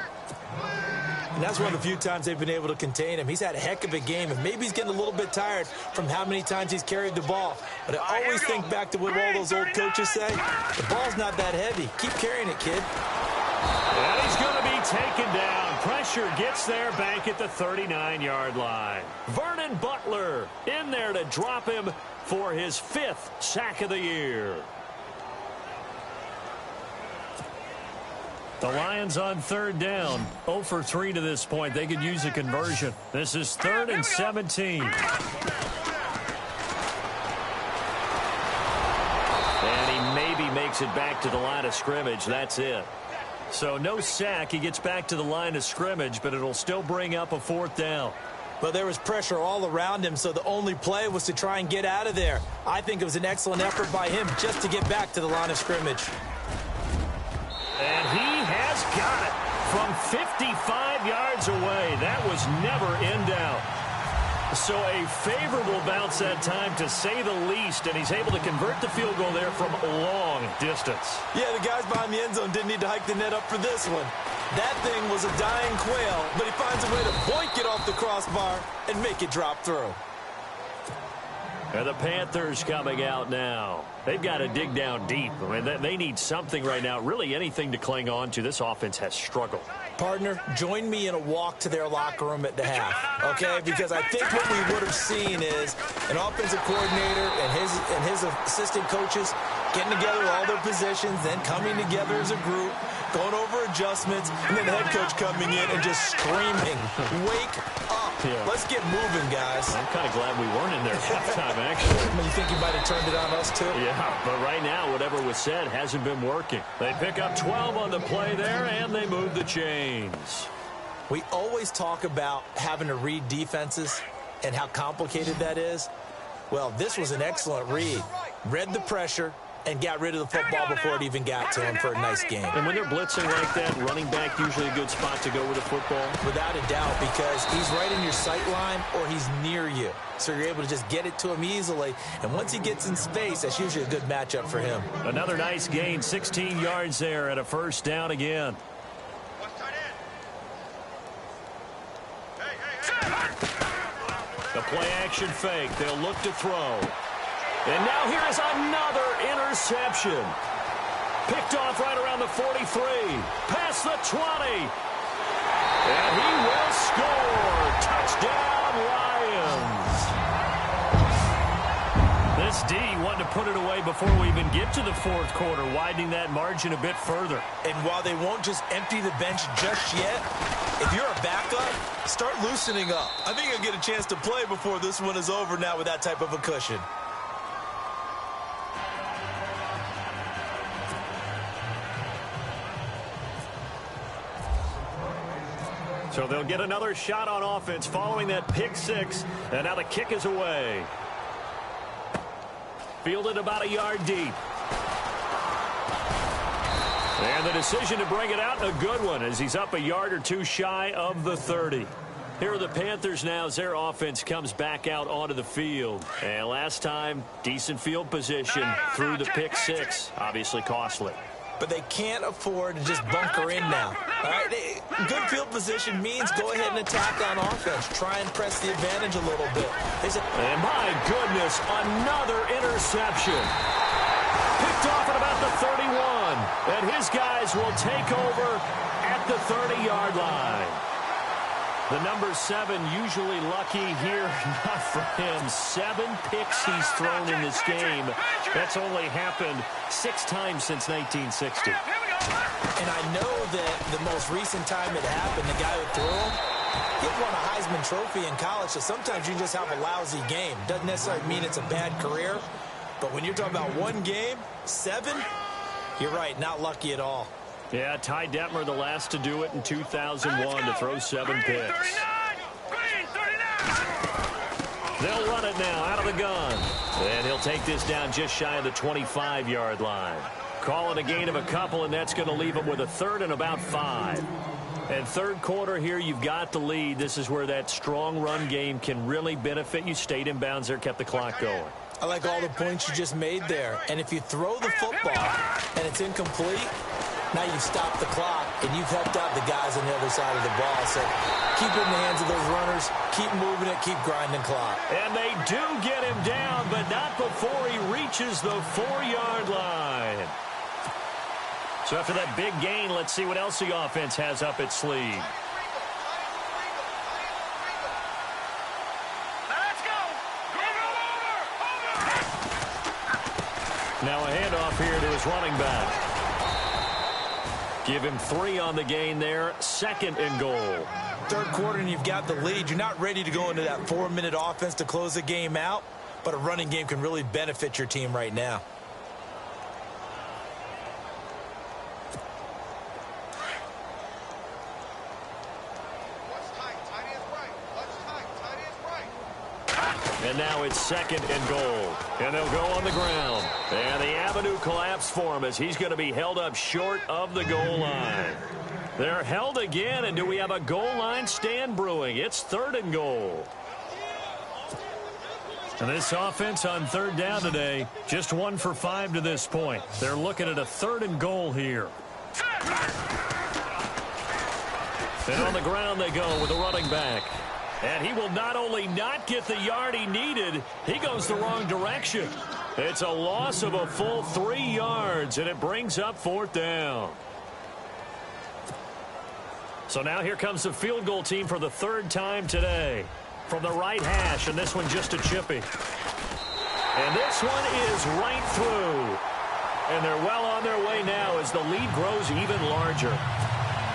And that's one of the few times they've been able to contain him. He's had a heck of a game, and maybe he's getting a little bit tired from how many times he's carried the ball. But I always think back to what all those old coaches say. The ball's not that heavy. Keep carrying it, kid. And he's going to be taken down. Pressure gets there back at the 39-yard line. Vernon Butler in there to drop him for his 5th sack of the year. The Lions on third down, 0 for 3 to this point. They could use a conversion. This is 3rd and 17. And he maybe makes it back to the line of scrimmage. That's it. So no sack. He gets back to the line of scrimmage, but it'll still bring up a 4th down. But there was pressure all around him, so the only play was to try and get out of there. I think it was an excellent effort by him just to get back to the line of scrimmage. And he has got it from 55 yards away. That was never in doubt. So a favorable bounce that time, to say the least, and he's able to convert the field goal there from a long distance. Yeah, the guys behind the end zone didn't need to hike the net up for this one. That thing was a dying quail, but he finds a way to boink it off the crossbar and make it drop through. And the Panthers coming out now. They've got to dig down deep. I mean, they need something right now, really anything to cling on to. This offense has struggled. Partner, join me in a walk to their locker room at the half, okay? Because I think what we would have seen is an offensive coordinator and his assistant coaches getting together all their positions, then coming together as a group, going over adjustments, and then the head coach coming in and just screaming, wake up. Yeah. Let's get moving, guys. I'm kind of glad we weren't in there at halftime, actually. You think you might have turned it on us, too? Yeah, but right now, whatever was said hasn't been working. They pick up 12 on the play there, and they move the chains. We always talk about having to read defenses and how complicated that is. Well, this was an excellent read. Read the pressure and got rid of the football before it even got to him for a nice game. And when they're blitzing like that, running back usually a good spot to go with the football? Without a doubt, because he's right in your sight line or he's near you. So you're able to just get it to him easily. And once he gets in space, that's usually a good matchup for him. Another nice gain, 16 yards there and a 1st down again. The play action fake. They'll look to throw. And now here is another interception. Picked off right around the 43. Past the 20. And he will score. Touchdown, Lions. This D wanted to put it away before we even get to the 4th quarter, widening that margin a bit further. And while they won't just empty the bench just yet, if you're a backup, start loosening up. I think you'll get a chance to play before this one is over now with that type of a cushion. So they'll get another shot on offense following that pick 6. And now the kick is away. Fielded about a yard deep. And the decision to bring it out, a good one, as he's up a yard or two shy of the 30. Here are the Panthers now as their offense comes back out onto the field. And last time, decent field position through the pick 6. Obviously costly. But they can't afford to just bunker in now. All right? Good field position means go ahead and attack on offense. Try and press the advantage a little bit. And my goodness, another interception. Picked off at about the 31. And his guys will take over at the 30-yard line. The number 7 usually lucky here. Not for him. 7 picks he's thrown in this game. That's only happened 6 times since 1960. And I know that the most recent time it happened, the guy who threw him, he won a Heisman Trophy in college, so sometimes you just have a lousy game. Doesn't necessarily mean it's a bad career, but when you're talking about one game, 7, you're right, not lucky at all. Yeah, Ty Detmer, the last to do it in 2001, to throw 7 picks. They'll run it now out of the gun. And he'll take this down just shy of the 25-yard line. Call it a gain of a couple, and that's going to leave him with a third and about 5. And third quarter here, you've got the lead. This is where that strong run game can really benefit you. Stayed in bounds there, kept the clock going. I like all the points you just made there. And if you throw the football and it's incomplete, now you've stopped the clock and you've helped out the guys on the other side of the ball. So keep it in the hands of those runners, keep moving it, keep grinding clock. And they do get him down, but not before he reaches the 4-yard line. So after that big gain, let's see what else the offense has up its sleeve. Now a handoff here to his running back. Give him 3 on the gain there. 2nd and goal. Third quarter and you've got the lead. You're not ready to go into that 4-minute offense to close the game out, but a running game can really benefit your team right now. And now it's 2nd and goal. And they'll go on the ground. And the avenue collapsed for him as he's going to be held up short of the goal line. They're held again, and do we have a goal line stand brewing? It's 3rd and goal. And this offense on 3rd down today, just 1 for 5 to this point. They're looking at a 3rd and goal here. And on the ground they go with the running back. And he will not only not get the yard he needed, he goes the wrong direction. It's a loss of a full 3 yards, and it brings up 4th down. So now here comes the field goal team for the 3rd time today. From the right hash, and this one just a chippy. And this one is right through. And they're well on their way now as the lead grows even larger.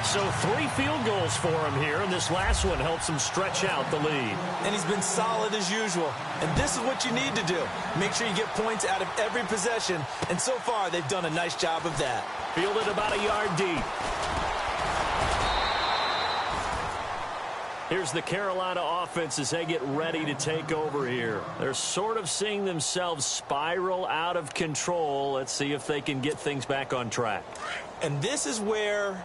So 3 field goals for him here, and this last one helps him stretch out the lead. And he's been solid as usual. And this is what you need to do. Make sure you get points out of every possession. And so far, they've done a nice job of that. Fielded about a yard deep. Here's the Carolina offense as they get ready to take over here. They're sort of seeing themselves spiral out of control. Let's see if they can get things back on track. And this is where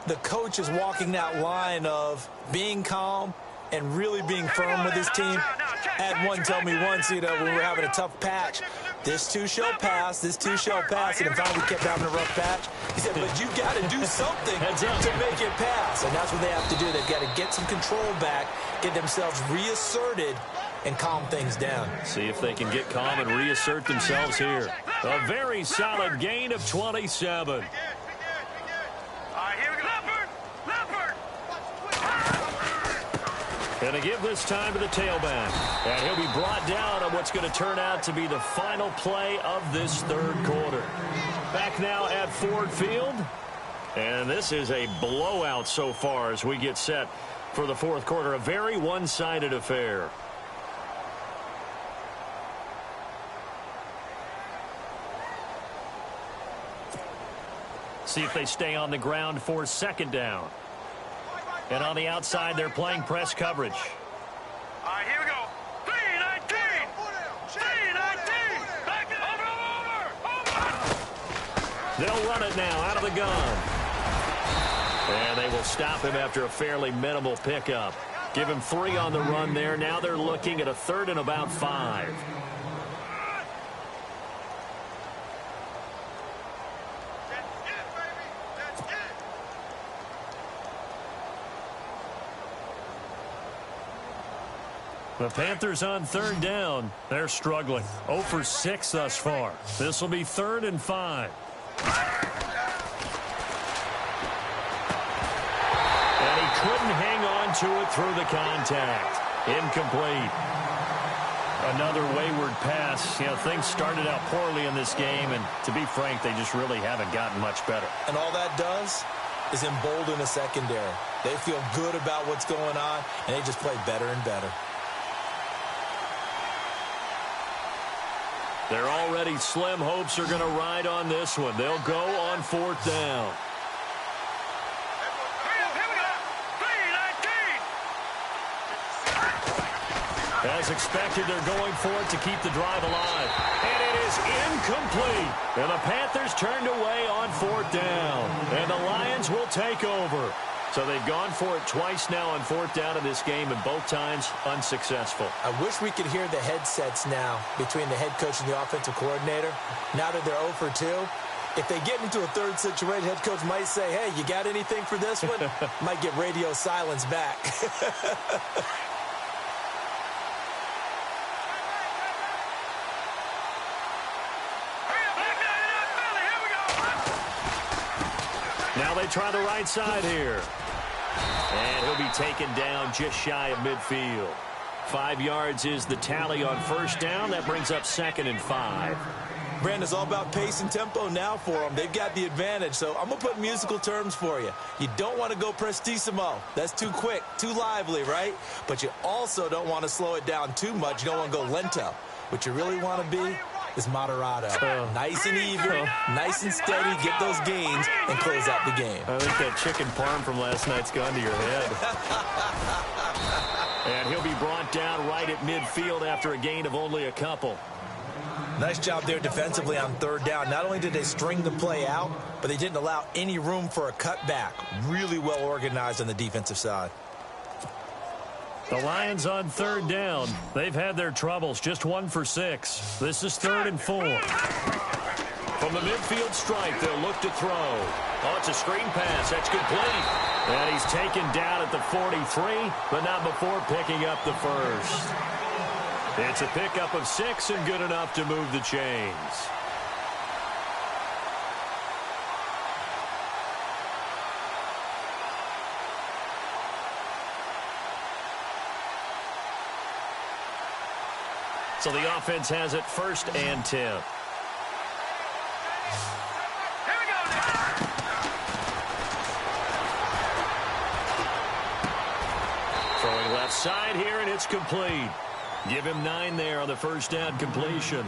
the coach is walking that line of being calm and really being firm with his team. I had one tell me once, when we were having a tough patch, this too shall pass, this too shall pass, and finally we kept having a rough patch. He said, but you got to do something to make it pass, and that's what they have to do. They've got to get some control back, get themselves reasserted, and calm things down. See if they can get calm and reassert themselves here. A very solid gain of 27. And to give this time to the tailback. And he'll be brought down on what's going to turn out to be the final play of this 3rd quarter. Back now at Ford Field. And this is a blowout so far as we get set for the 4th quarter. A very one-sided affair. See if they stay on the ground for 2nd down. And on the outside, they're playing press coverage. All right, here we go. 319. 319. Back over. They'll run it now out of the gun. And they will stop him after a fairly minimal pickup. Give him 3 on the run there. Now they're looking at a 3rd and about 5. The Panthers on 3rd down. They're struggling. 0 for 6 thus far. This will be 3rd and 5. And he couldn't hang on to it through the contact. Incomplete. Another wayward pass. Things started out poorly in this game, and to be frank, they just really haven't gotten much better. And all that does is embolden the secondary. They feel good about what's going on, and they just play better and better. They're already slim hopes are going to ride on this one. They'll go on 4th down. As expected, they're going for it to keep the drive alive. And it is incomplete. And the Panthers turned away on 4th down. And the Lions will take over. So they've gone for it twice now on 4th down in this game, and both times unsuccessful. I wish we could hear the headsets now between the head coach and the offensive coordinator. Now that they're 0 for 2, if they get into a third situation, head coach might say, hey, you got anything for this one? Might get radio silence back. Now they try the right side here. And he'll be taken down just shy of midfield. 5 yards is the tally on 1st down. That brings up 2nd and 5. Brandon, it's all about pace and tempo now for them. They've got the advantage, so I'm going to put musical terms for you. You don't want to go prestissimo. That's too quick, too lively, right? But you also don't want to slow it down too much. You don't want to go lento. What you really want to be is moderato. Nice and even, nice and steady, get those gains, and close out the game. I think that chicken parm from last night's gone to your head. And he'll be brought down right at midfield after a gain of only a couple. Nice job there defensively on 3rd down. Not only did they string the play out, but they didn't allow any room for a cutback. Really well organized on the defensive side. The Lions on 3rd down. They've had their troubles, just 1 for 6. This is 3rd and 4. From the midfield stripe, they'll look to throw. Oh, it's a screen pass. That's complete. And he's taken down at the 43, but not before picking up the first. It's a pickup of 6 and good enough to move the chains. So the offense has it 1st and 10. Here we go now. Throwing left side here, and it's complete. Give him 9 there on the 1st down completion.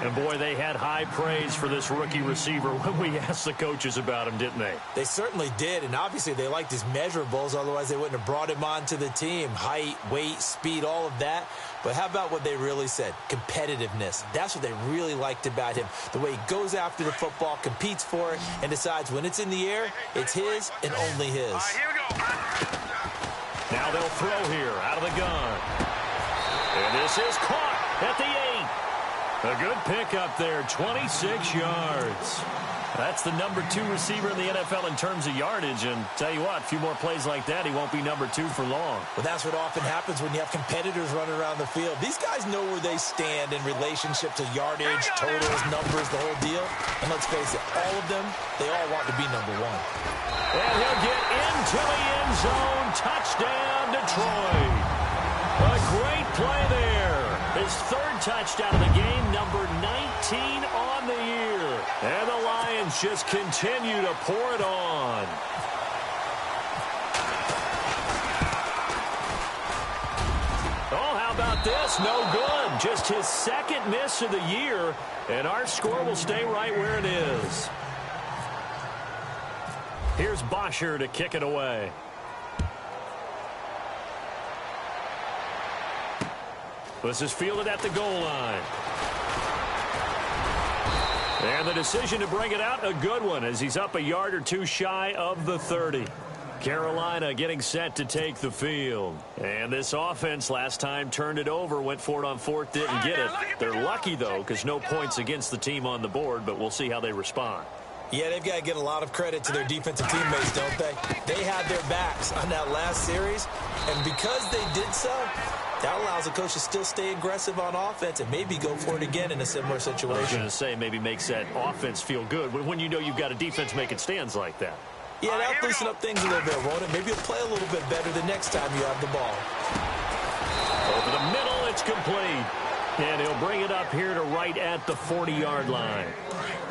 And, boy, they had high praise for this rookie receiver when we asked the coaches about him, didn't they? They certainly did, and obviously they liked his measurables. Otherwise, they wouldn't have brought him onto the team. Height, weight, speed, all of that. But how about what they really said? Competitiveness. That's what they really liked about him. The way he goes after the football, competes for it, and decides when it's in the air, it's his and only his. All right, here we go. Now they'll throw here out of the gun. And this is caught at the 8. A good pickup there, 26 yards. That's the number 2 receiver in the NFL in terms of yardage. And tell you what, a few more plays like that, he won't be number 2 for long. Well, that's what often happens when you have competitors running around the field. These guys know where they stand in relationship to yardage, totals, numbers, the whole deal. And let's face it, all of them, they all want to be number 1. And he'll get into the end zone. Touchdown, Detroit. A great play there. His 3rd touchdown of the game, number 19 on the year. And the Lions just continue to pour it on. Oh, how about this? No good. Just his 2nd miss of the year. And our score will stay right where it is. Here's Bosher to kick it away. This is fielded at the goal line. And the decision to bring it out, a good one, as he's up a yard or 2 shy of the 30. Carolina getting set to take the field. And this offense last time turned it over, went for it on 4th, didn't get it. They're lucky, though, because no points against the team on the board, but we'll see how they respond. Yeah, they've got to get a lot of credit to their defensive teammates, don't they? They had their backs on that last series, and because they did so, that allows the coach to still stay aggressive on offense and maybe go for it again in a similar situation. I was going to say, maybe makes that offense feel good when you know you've got a defense making stands like that. Yeah, that'll loosen up things a little bit, won't it? Maybe you'll play a little bit better the next time you have the ball. Over the middle, it's complete. And he'll bring it up here to right at the 40-yard line.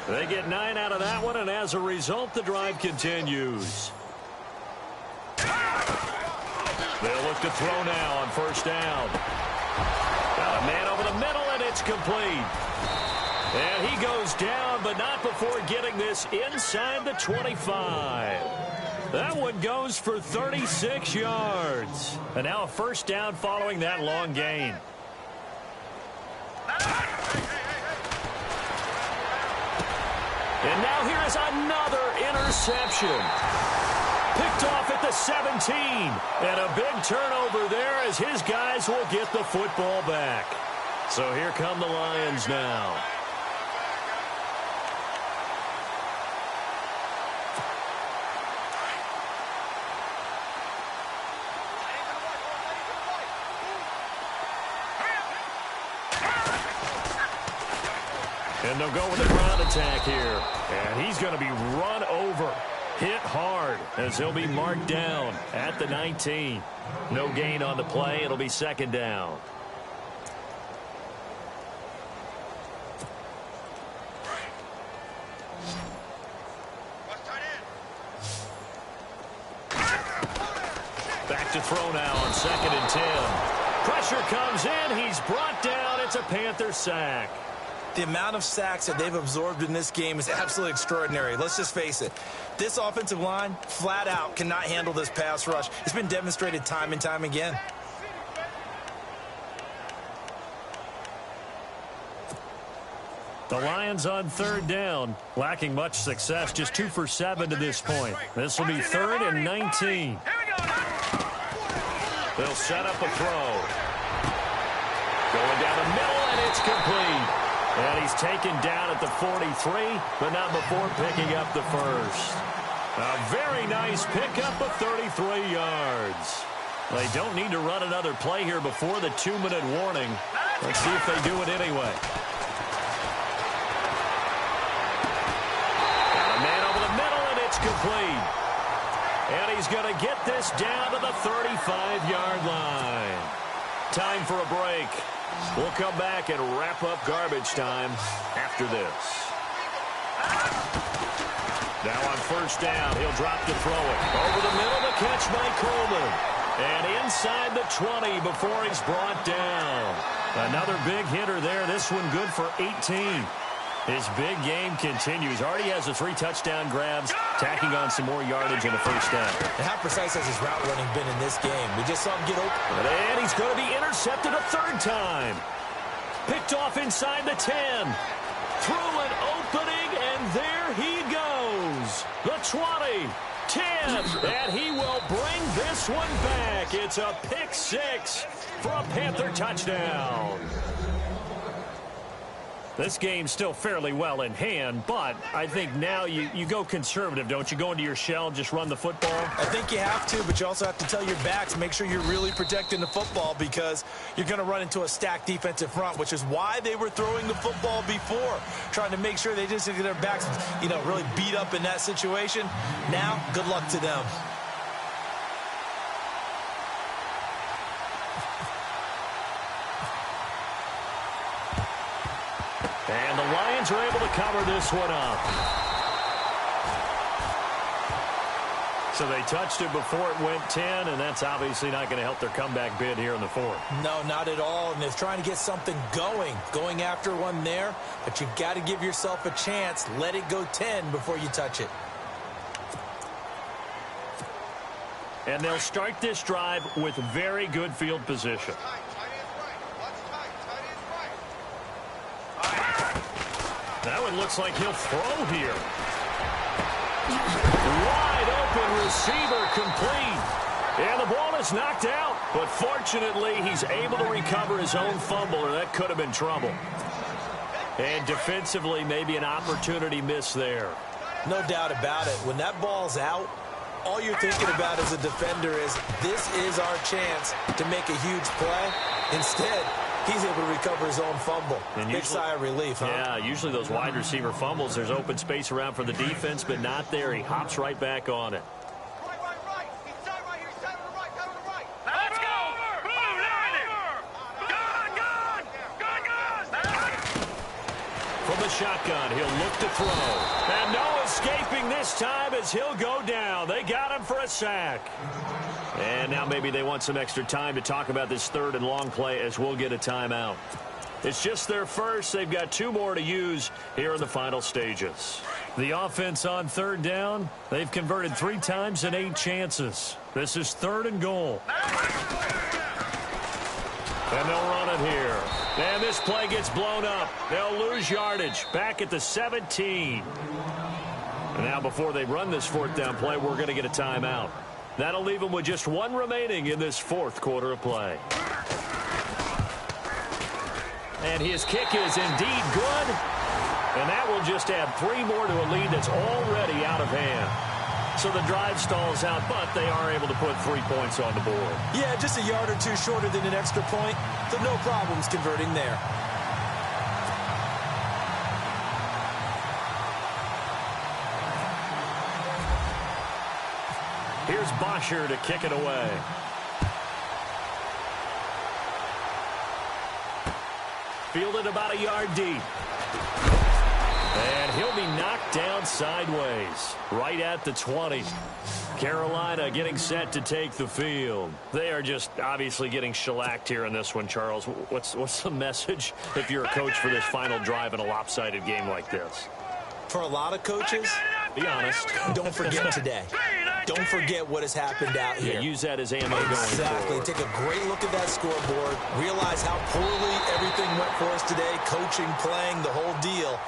They get 9 out of that one, and as a result, the drive continues. They'll look to throw now on 1st down. Got a man over the middle, and it's complete. And he goes down, but not before getting this inside the 25. That one goes for 36 yards. And now a 1st down following that long gain. has another interception. Picked off at the 17. And a big turnover there as his guys will get the football back. So here come the Lions now. And they'll go with the ground attack here. And he's going to be run over. Hit hard as he'll be marked down at the 19. No gain on the play. It'll be second down. Back to throw now on 2nd and 10. Pressure comes in. He's brought down. It's a Panther sack. The amount of sacks that they've absorbed in this game is absolutely extraordinary. Let's just face it. This offensive line, flat out, cannot handle this pass rush. It's been demonstrated time and time again. The Lions on 3rd down, lacking much success, just 2 for 7 to this point. This will be 3rd and 19. They'll set up a throw. Going down the middle, and it's complete. And he's taken down at the 43, but not before picking up the first. A very nice pickup of 33 yards. They don't need to run another play here before the 2-minute warning. Let's see if they do it anyway. Got a man over the middle, and it's complete. And he's going to get this down to the 35-yard line. Time for a break. We'll come back and wrap up garbage time after this. Now on 1st down, he'll drop to throw it. Over the middle, the catch by Coleman. And inside the 20 before he's brought down. Another big hitter there. This one good for 18. His big game continues. Already has the 3 touchdown grabs, tacking on some more yardage in the 1st down. And how precise has his route running been in this game? We just saw him get open. And he's going to be intercepted a 3rd time. Picked off inside the 10. Through an opening, and there he goes. The 20, 10, and he will bring this one back. It's a pick 6 for a Panther touchdown. This game's still fairly well in hand, but I think now you go conservative, don't you? Go into your shell and just run the football? I think you have to, but you also have to tell your backs, make sure you're really protecting the football because you're going to run into a stacked defensive front, which is why they were throwing the football before, trying to make sure they just get their backs, really beat up in that situation. Now, good luck to them. And the Lions are able to cover this one up. So they touched it before it went 10, and that's obviously not going to help their comeback bid here in the 4th. No, not at all. And they're trying to get something going after one there. But you got to give yourself a chance. Let it go 10 before you touch it. And they'll start this drive with very good field position. That one looks like he'll throw here. Wide open receiver complete. And the ball is knocked out. But fortunately, he's able to recover his own fumble, or that could have been trouble. And defensively, maybe an opportunity miss there. No doubt about it. When that ball's out, all you're thinking about as a defender is, this is our chance to make a huge play. Instead, he's able to recover his own fumble. And big sigh of relief, huh? Yeah, usually those wide receiver fumbles, there's open space around for the defense, but not there. He hops right back on it. Right. He's tied right here. He's tied on the right. Tied on the right. Let's go. Move Gun. From the shotgun, he'll look to throw. And no escaping this time as he'll go down. They got him for a sack. And now maybe they want some extra time to talk about this 3rd and long play as we'll get a timeout. It's just their first. They've got 2 more to use here in the final stages. The offense on 3rd down, they've converted 3 times in 8 chances. This is 3rd and goal. And they'll run it here. And this play gets blown up. They'll lose yardage back at the 17. And now before they run this fourth down play, we're going to get a timeout. That'll leave them with just one remaining in this fourth quarter of play. And his kick is indeed good. And that will just add 3 more to a lead that's already out of hand. So the drive stalls out, but they are able to put 3 points on the board. Yeah, just a yard or two shorter than an extra point, so no problems converting there. Here's Bosher to kick it away. Fielded about a yard deep. And he'll be knocked down sideways, right at the 20. Carolina getting set to take the field. They are just obviously getting shellacked here in this one, Charles. What's the message if you're a coach for this final drive in a lopsided game like this? For a lot of coaches, be honest. Don't forget today. Don't forget what has happened out here. Yeah, use that as ammo going Exactly. forward. Take a great look at that scoreboard. Realize how poorly everything went for us today. Coaching, playing, the whole deal.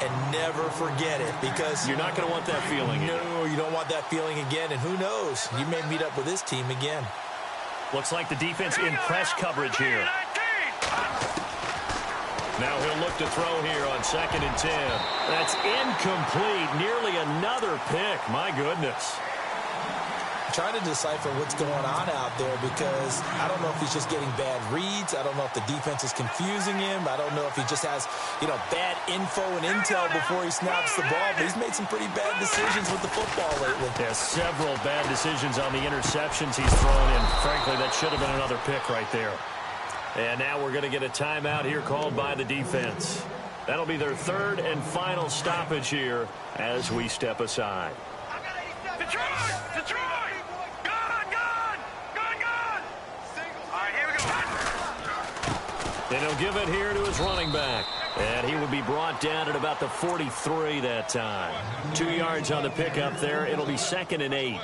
And never forget it, because you're not going to want that feeling again. No, you don't want that feeling again. And who knows? You may meet up with this team again. Looks like the defense in press coverage here. Now he'll look to throw here on 2nd and 10. That's incomplete. Nearly another pick. My goodness. Trying to decipher what's going on out there, because I don't know if he's just getting bad reads. I don't know if the defense is confusing him. I don't know if he just has, bad info and intel before he snaps the ball. But he's made some pretty bad decisions with the football lately. Yeah, several bad decisions on the interceptions he's thrown in. Frankly, that should have been another pick right there. And now we're going to get a timeout here called by the defense. That'll be their 3rd and final stoppage here as we step aside. Detroit! Detroit! And he'll give it here to his running back. And he will be brought down at about the 43 that time. 2 yards on the pickup there. It'll be 2nd and 8.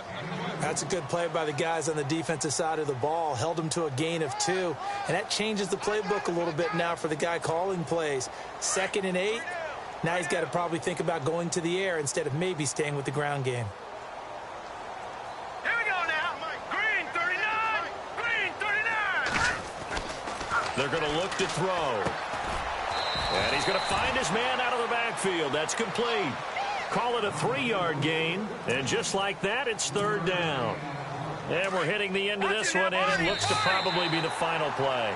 That's a good play by the guys on the defensive side of the ball. Held him to a gain of 2. And that changes the playbook a little bit now for the guy calling plays. 2nd and 8. Now he's got to probably think about going to the air instead of maybe staying with the ground game. Here we go now. Green 39. Green 39. They're going to look to throw. And he's going to find his man out of the backfield. That's complete. Call it a 3-yard gain. And just like that, it's 3rd down. And we're hitting the end of this one, and it looks to probably be the final play.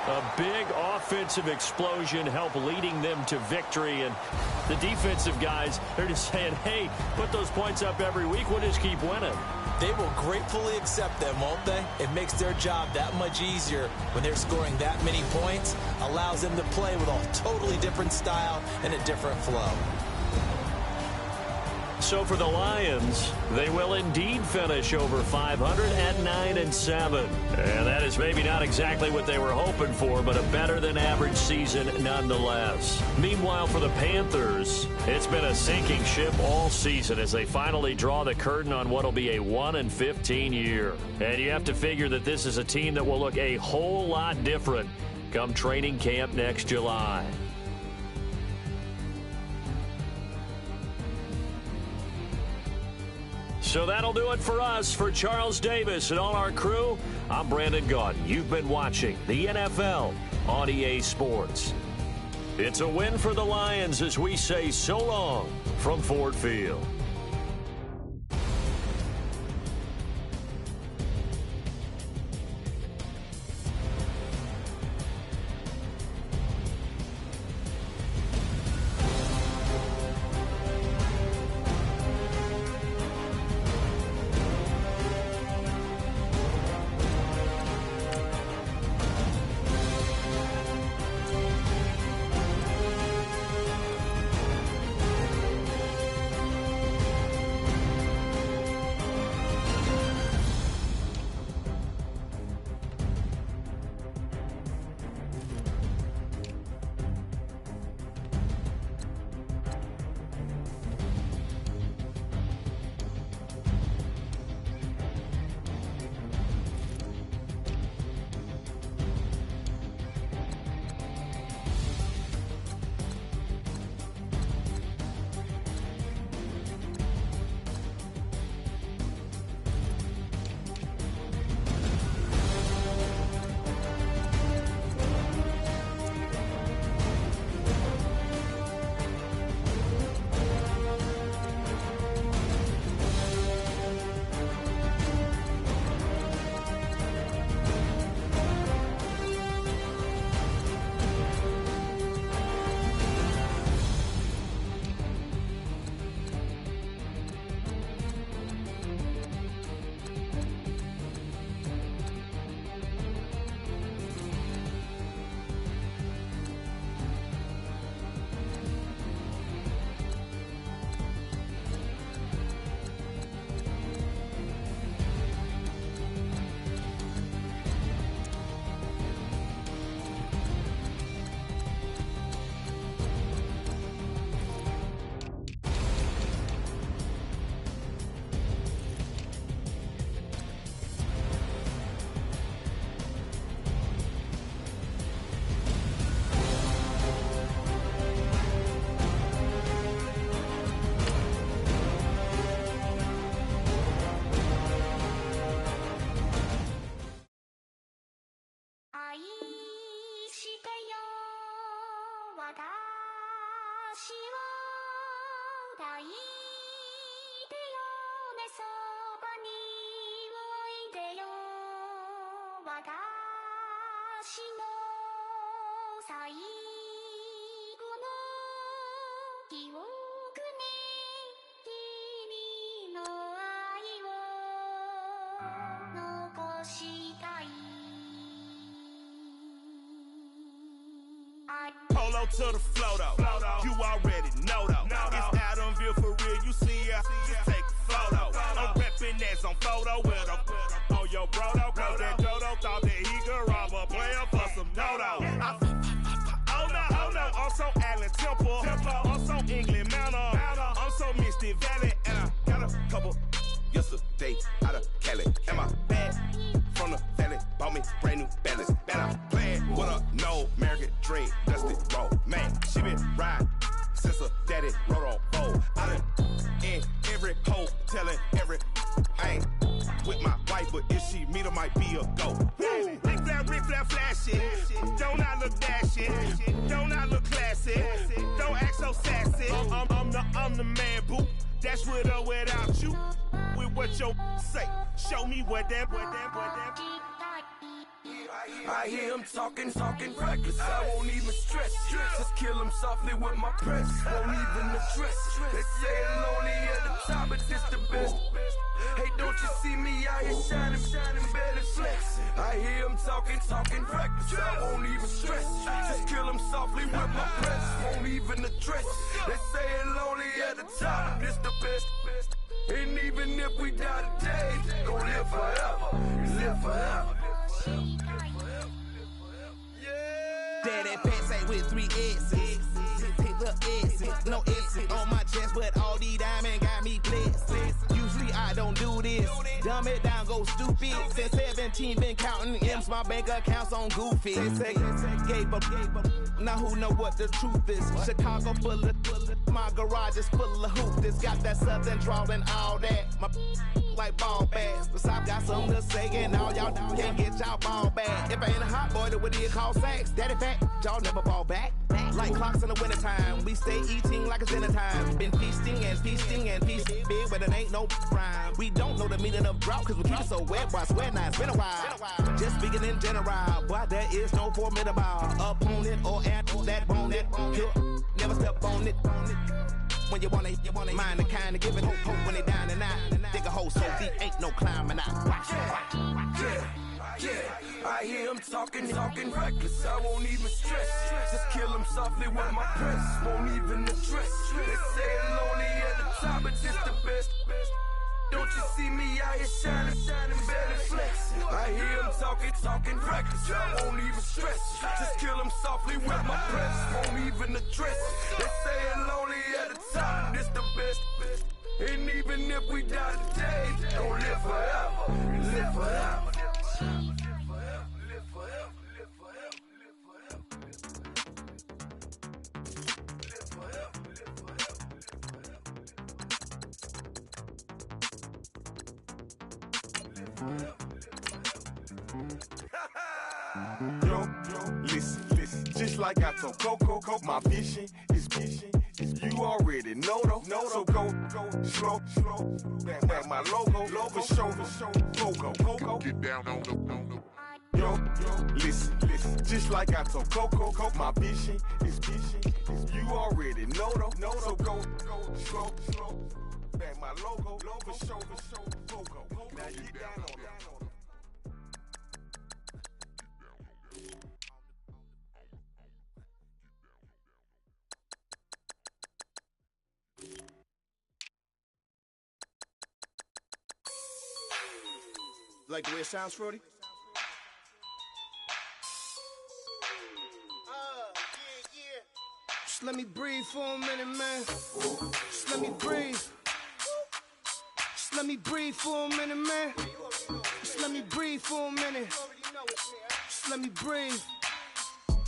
A big offensive explosion helped leading them to victory. And the defensive guys, they're just saying, hey, put those points up every week. We'll just keep winning. They will gratefully accept them, won't they? It makes their job that much easier when they're scoring that many points. Allows them to play with a totally different style and a different flow. So for the Lions, they will indeed finish over 500 at 9-7. And that is maybe not exactly what they were hoping for, but a better than average season nonetheless. Meanwhile, for the Panthers, it's been a sinking ship all season as they finally draw the curtain on what will be a 1-15 year. And you have to figure that this is a team that will look a whole lot different come training camp next July. So that'll do it for us. For Charles Davis and all our crew, I'm Brandon Gaudin. You've been watching the NFL on EA Sports. It's a win for the Lions as we say so long from Ford Field. Polo to the flow though, you already know though. It's Adamville for real, you see ya, just take a photo. I'm reppin' as on photo with a on your brodo, cause that dodo thought that he could rob a player for some dodo. Oh no, I'm so Allen Temple, I'm so England Mountain, I'm so Misty Valley, and I got a couple yesterday out of Cali. And my bag from the valley bought me brand new balance. And I'm playing with a no American dream, dusty road. Man, she been riding since her daddy rode on bowl. I done in every hole, telling every I ain't with my wife, but if she meet her, might be a go. Rick Flair flashing, don't I look dashing, don't I look classy, don't act so sassy. I'm the man, boo. That's with or without you. With what your say, show me what that. I hear him talking reckless. I won't even stress. Just kill him softly with my press. Won't even address. They say it lonely at the top, but this the best. Hey, don't you see me out here shining, belly flex? I hear him talking reckless. I won't even stress. Just kill him softly with my press. Won't even address. They say it lonely at the top, but this the best. And even if we die today, gon' live forever. Live forever. Daddy pants ain't with 3 S's. Look S's, no S's on my chest, but all these diamonds got me blessed. Usually I don't do this. Dumb it down, go stupid. Since 17 been counting M's, my bank accounts on Goofy. They gave up. Now who know what the truth is? Chicago full of my garage is full of hoop. This got that southern drawl and all that. My like ball bags. The South got something to say, and all y'all can't get y'all ball back. If I ain't a hot boy, then what do you call sacks? Daddy fat, y'all never ball back. Like clocks in the wintertime, we stay eating like it's dinner time. Been feasting big, but it ain't no rhyme. We don't know the meaning of drought, cause we keep it so wet, boy, I swear now it's been a while. Just speaking in general, boy, there is no formidable opponent or that bone it. Never step on it. When you want it, mind the kind of giving hope when they down and out. Dig a hole so deep, ain't no climbing out. Yeah, I hear him talking reckless. I won't even stress. Just kill him softly with my press. Won't even address. They say it lonely at the top, but this the best. Don't you see me out here shining, belly flex? I hear him talking reckless. I won't even stress. Just kill him softly with my press. Won't even address. They say it lonely at the top, this the best. And even if we die today, don't live forever. Live forever. Yo, listen, just like I told Coco, my vision is you already know though. So go slow, back my logo, for show, Coco. Get down on the. Yo, listen, just like I told Coco, my vision is you already know though. So go slow, back my logo, for show, Coco. Now get down on that. Like the way it sounds, Frody? Just let me breathe for a minute, man. Just let me breathe. Just let me breathe for a minute, man. Just let me breathe for a minute. Just let me breathe.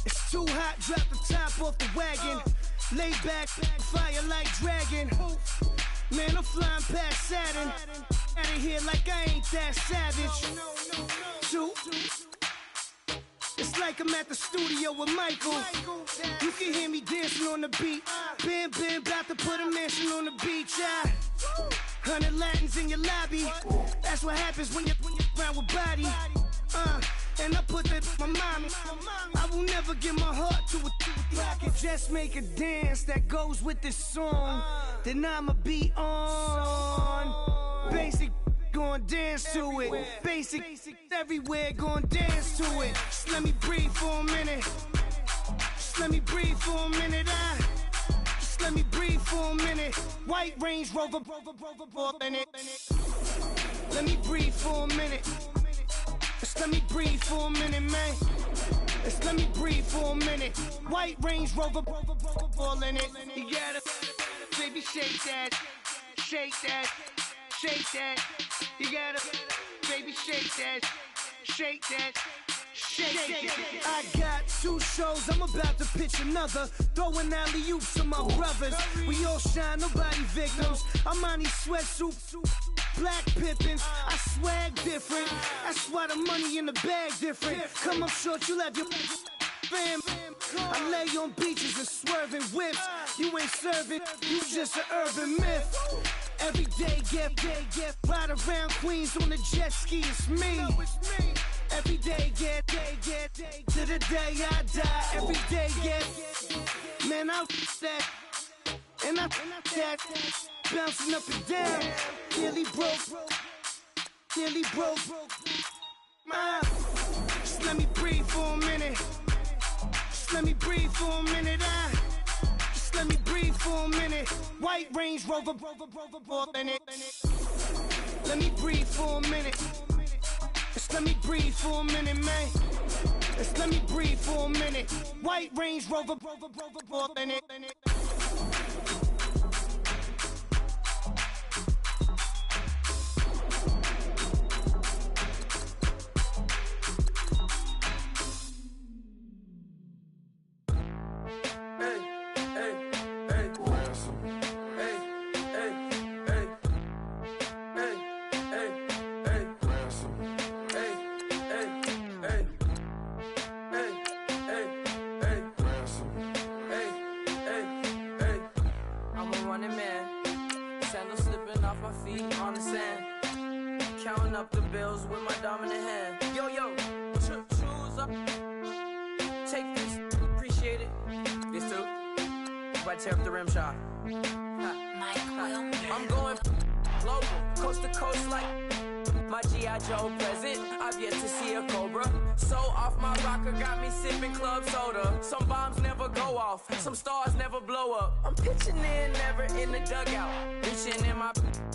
It's too hot, drop the top off the wagon. Lay back, fire like dragon. Man, I'm flying past Saturn. Out of here like I ain't that savage. Two. It's like I'm at the studio with Michael. You can hear me on the beat. Been about to put a mansion on the beach. 100 Latins in your lobby. That's what happens when you're around with body. And I put that my mama. I will never give my heart to it. If I could just make a dance that goes with this song, then I'ma be on. Basic, gon' dance to it. Basic, everywhere, gon' dance to it. Just let me breathe for a minute. Just let me breathe for a minute. Just let me breathe for a minute. White Range Rover, in it. Let me breathe for a minute. Just let me breathe for a minute, man. Just let me breathe for a minute. White Range Rover, ball in it. You gotta, baby, shake that, shake that, shake that. You gotta, baby, shake that, shake that. I got 2 shows, I'm about to pitch another. Throwing alley-oops to my brothers. We all shine, nobody victims. I'm on these sweatsuits, black pippins. I swag different. That's why the money in the bag different. Come up short, you have your fam. I lay on beaches and swerving whips. You ain't serving, you just an urban myth. Every day, get ride around Queens on the jet ski, it's me. Every day, get to the day I die. Every day, get, man, I that, and I that, bouncing up and down. Nearly broke. Just let me breathe for a minute. Just let me breathe for a minute. Just let me breathe for a minute. White Range Rover, in it. Let me breathe for a minute. Just let me breathe for a minute, man. Just let me breathe for a minute. White Range Rover, in it. Counting up the bills with my dominant hand. Yo, choose up. Take this, appreciate it. This too. About to tear up the rim shot. I'm going global, coast to coast like my G.I. Joe present. I've yet to see a Cobra. So off my rocker got me sipping club soda. Some bombs never go off, some stars never blow up. I'm pitching in, never in the dugout. Reaching in my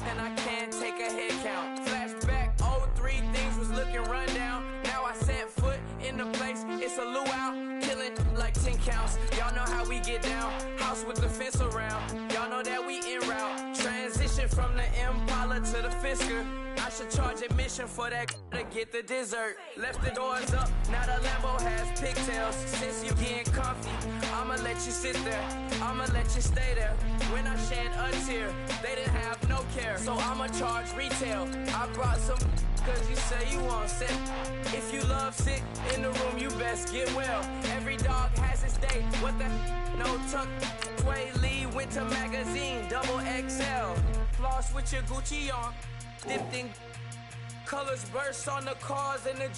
and I can't take a head count. Flashback, 03, things was looking run down. Now I set foot in the place, it's a luau. Killing like 10 counts, y'all know how we get down. House with the fence around, y'all know that we en route. Transition from the Impala to the Fisker. I should charge admission for that to get the dessert. Left the doors up, now the Lambo has pigtails. Since you getting comfy, I'ma let you sit there, I'ma let you stay there. When I shed a tear, they didn't have no care. So I'ma charge retail. I brought some cause you say you want sick. If you love sick in the room, you best get well. Every dog has its day, what the no tuck. Sway Lee, Winter Magazine, double XL. Floss with your Gucci on. Dipped in colors burst on the cars and the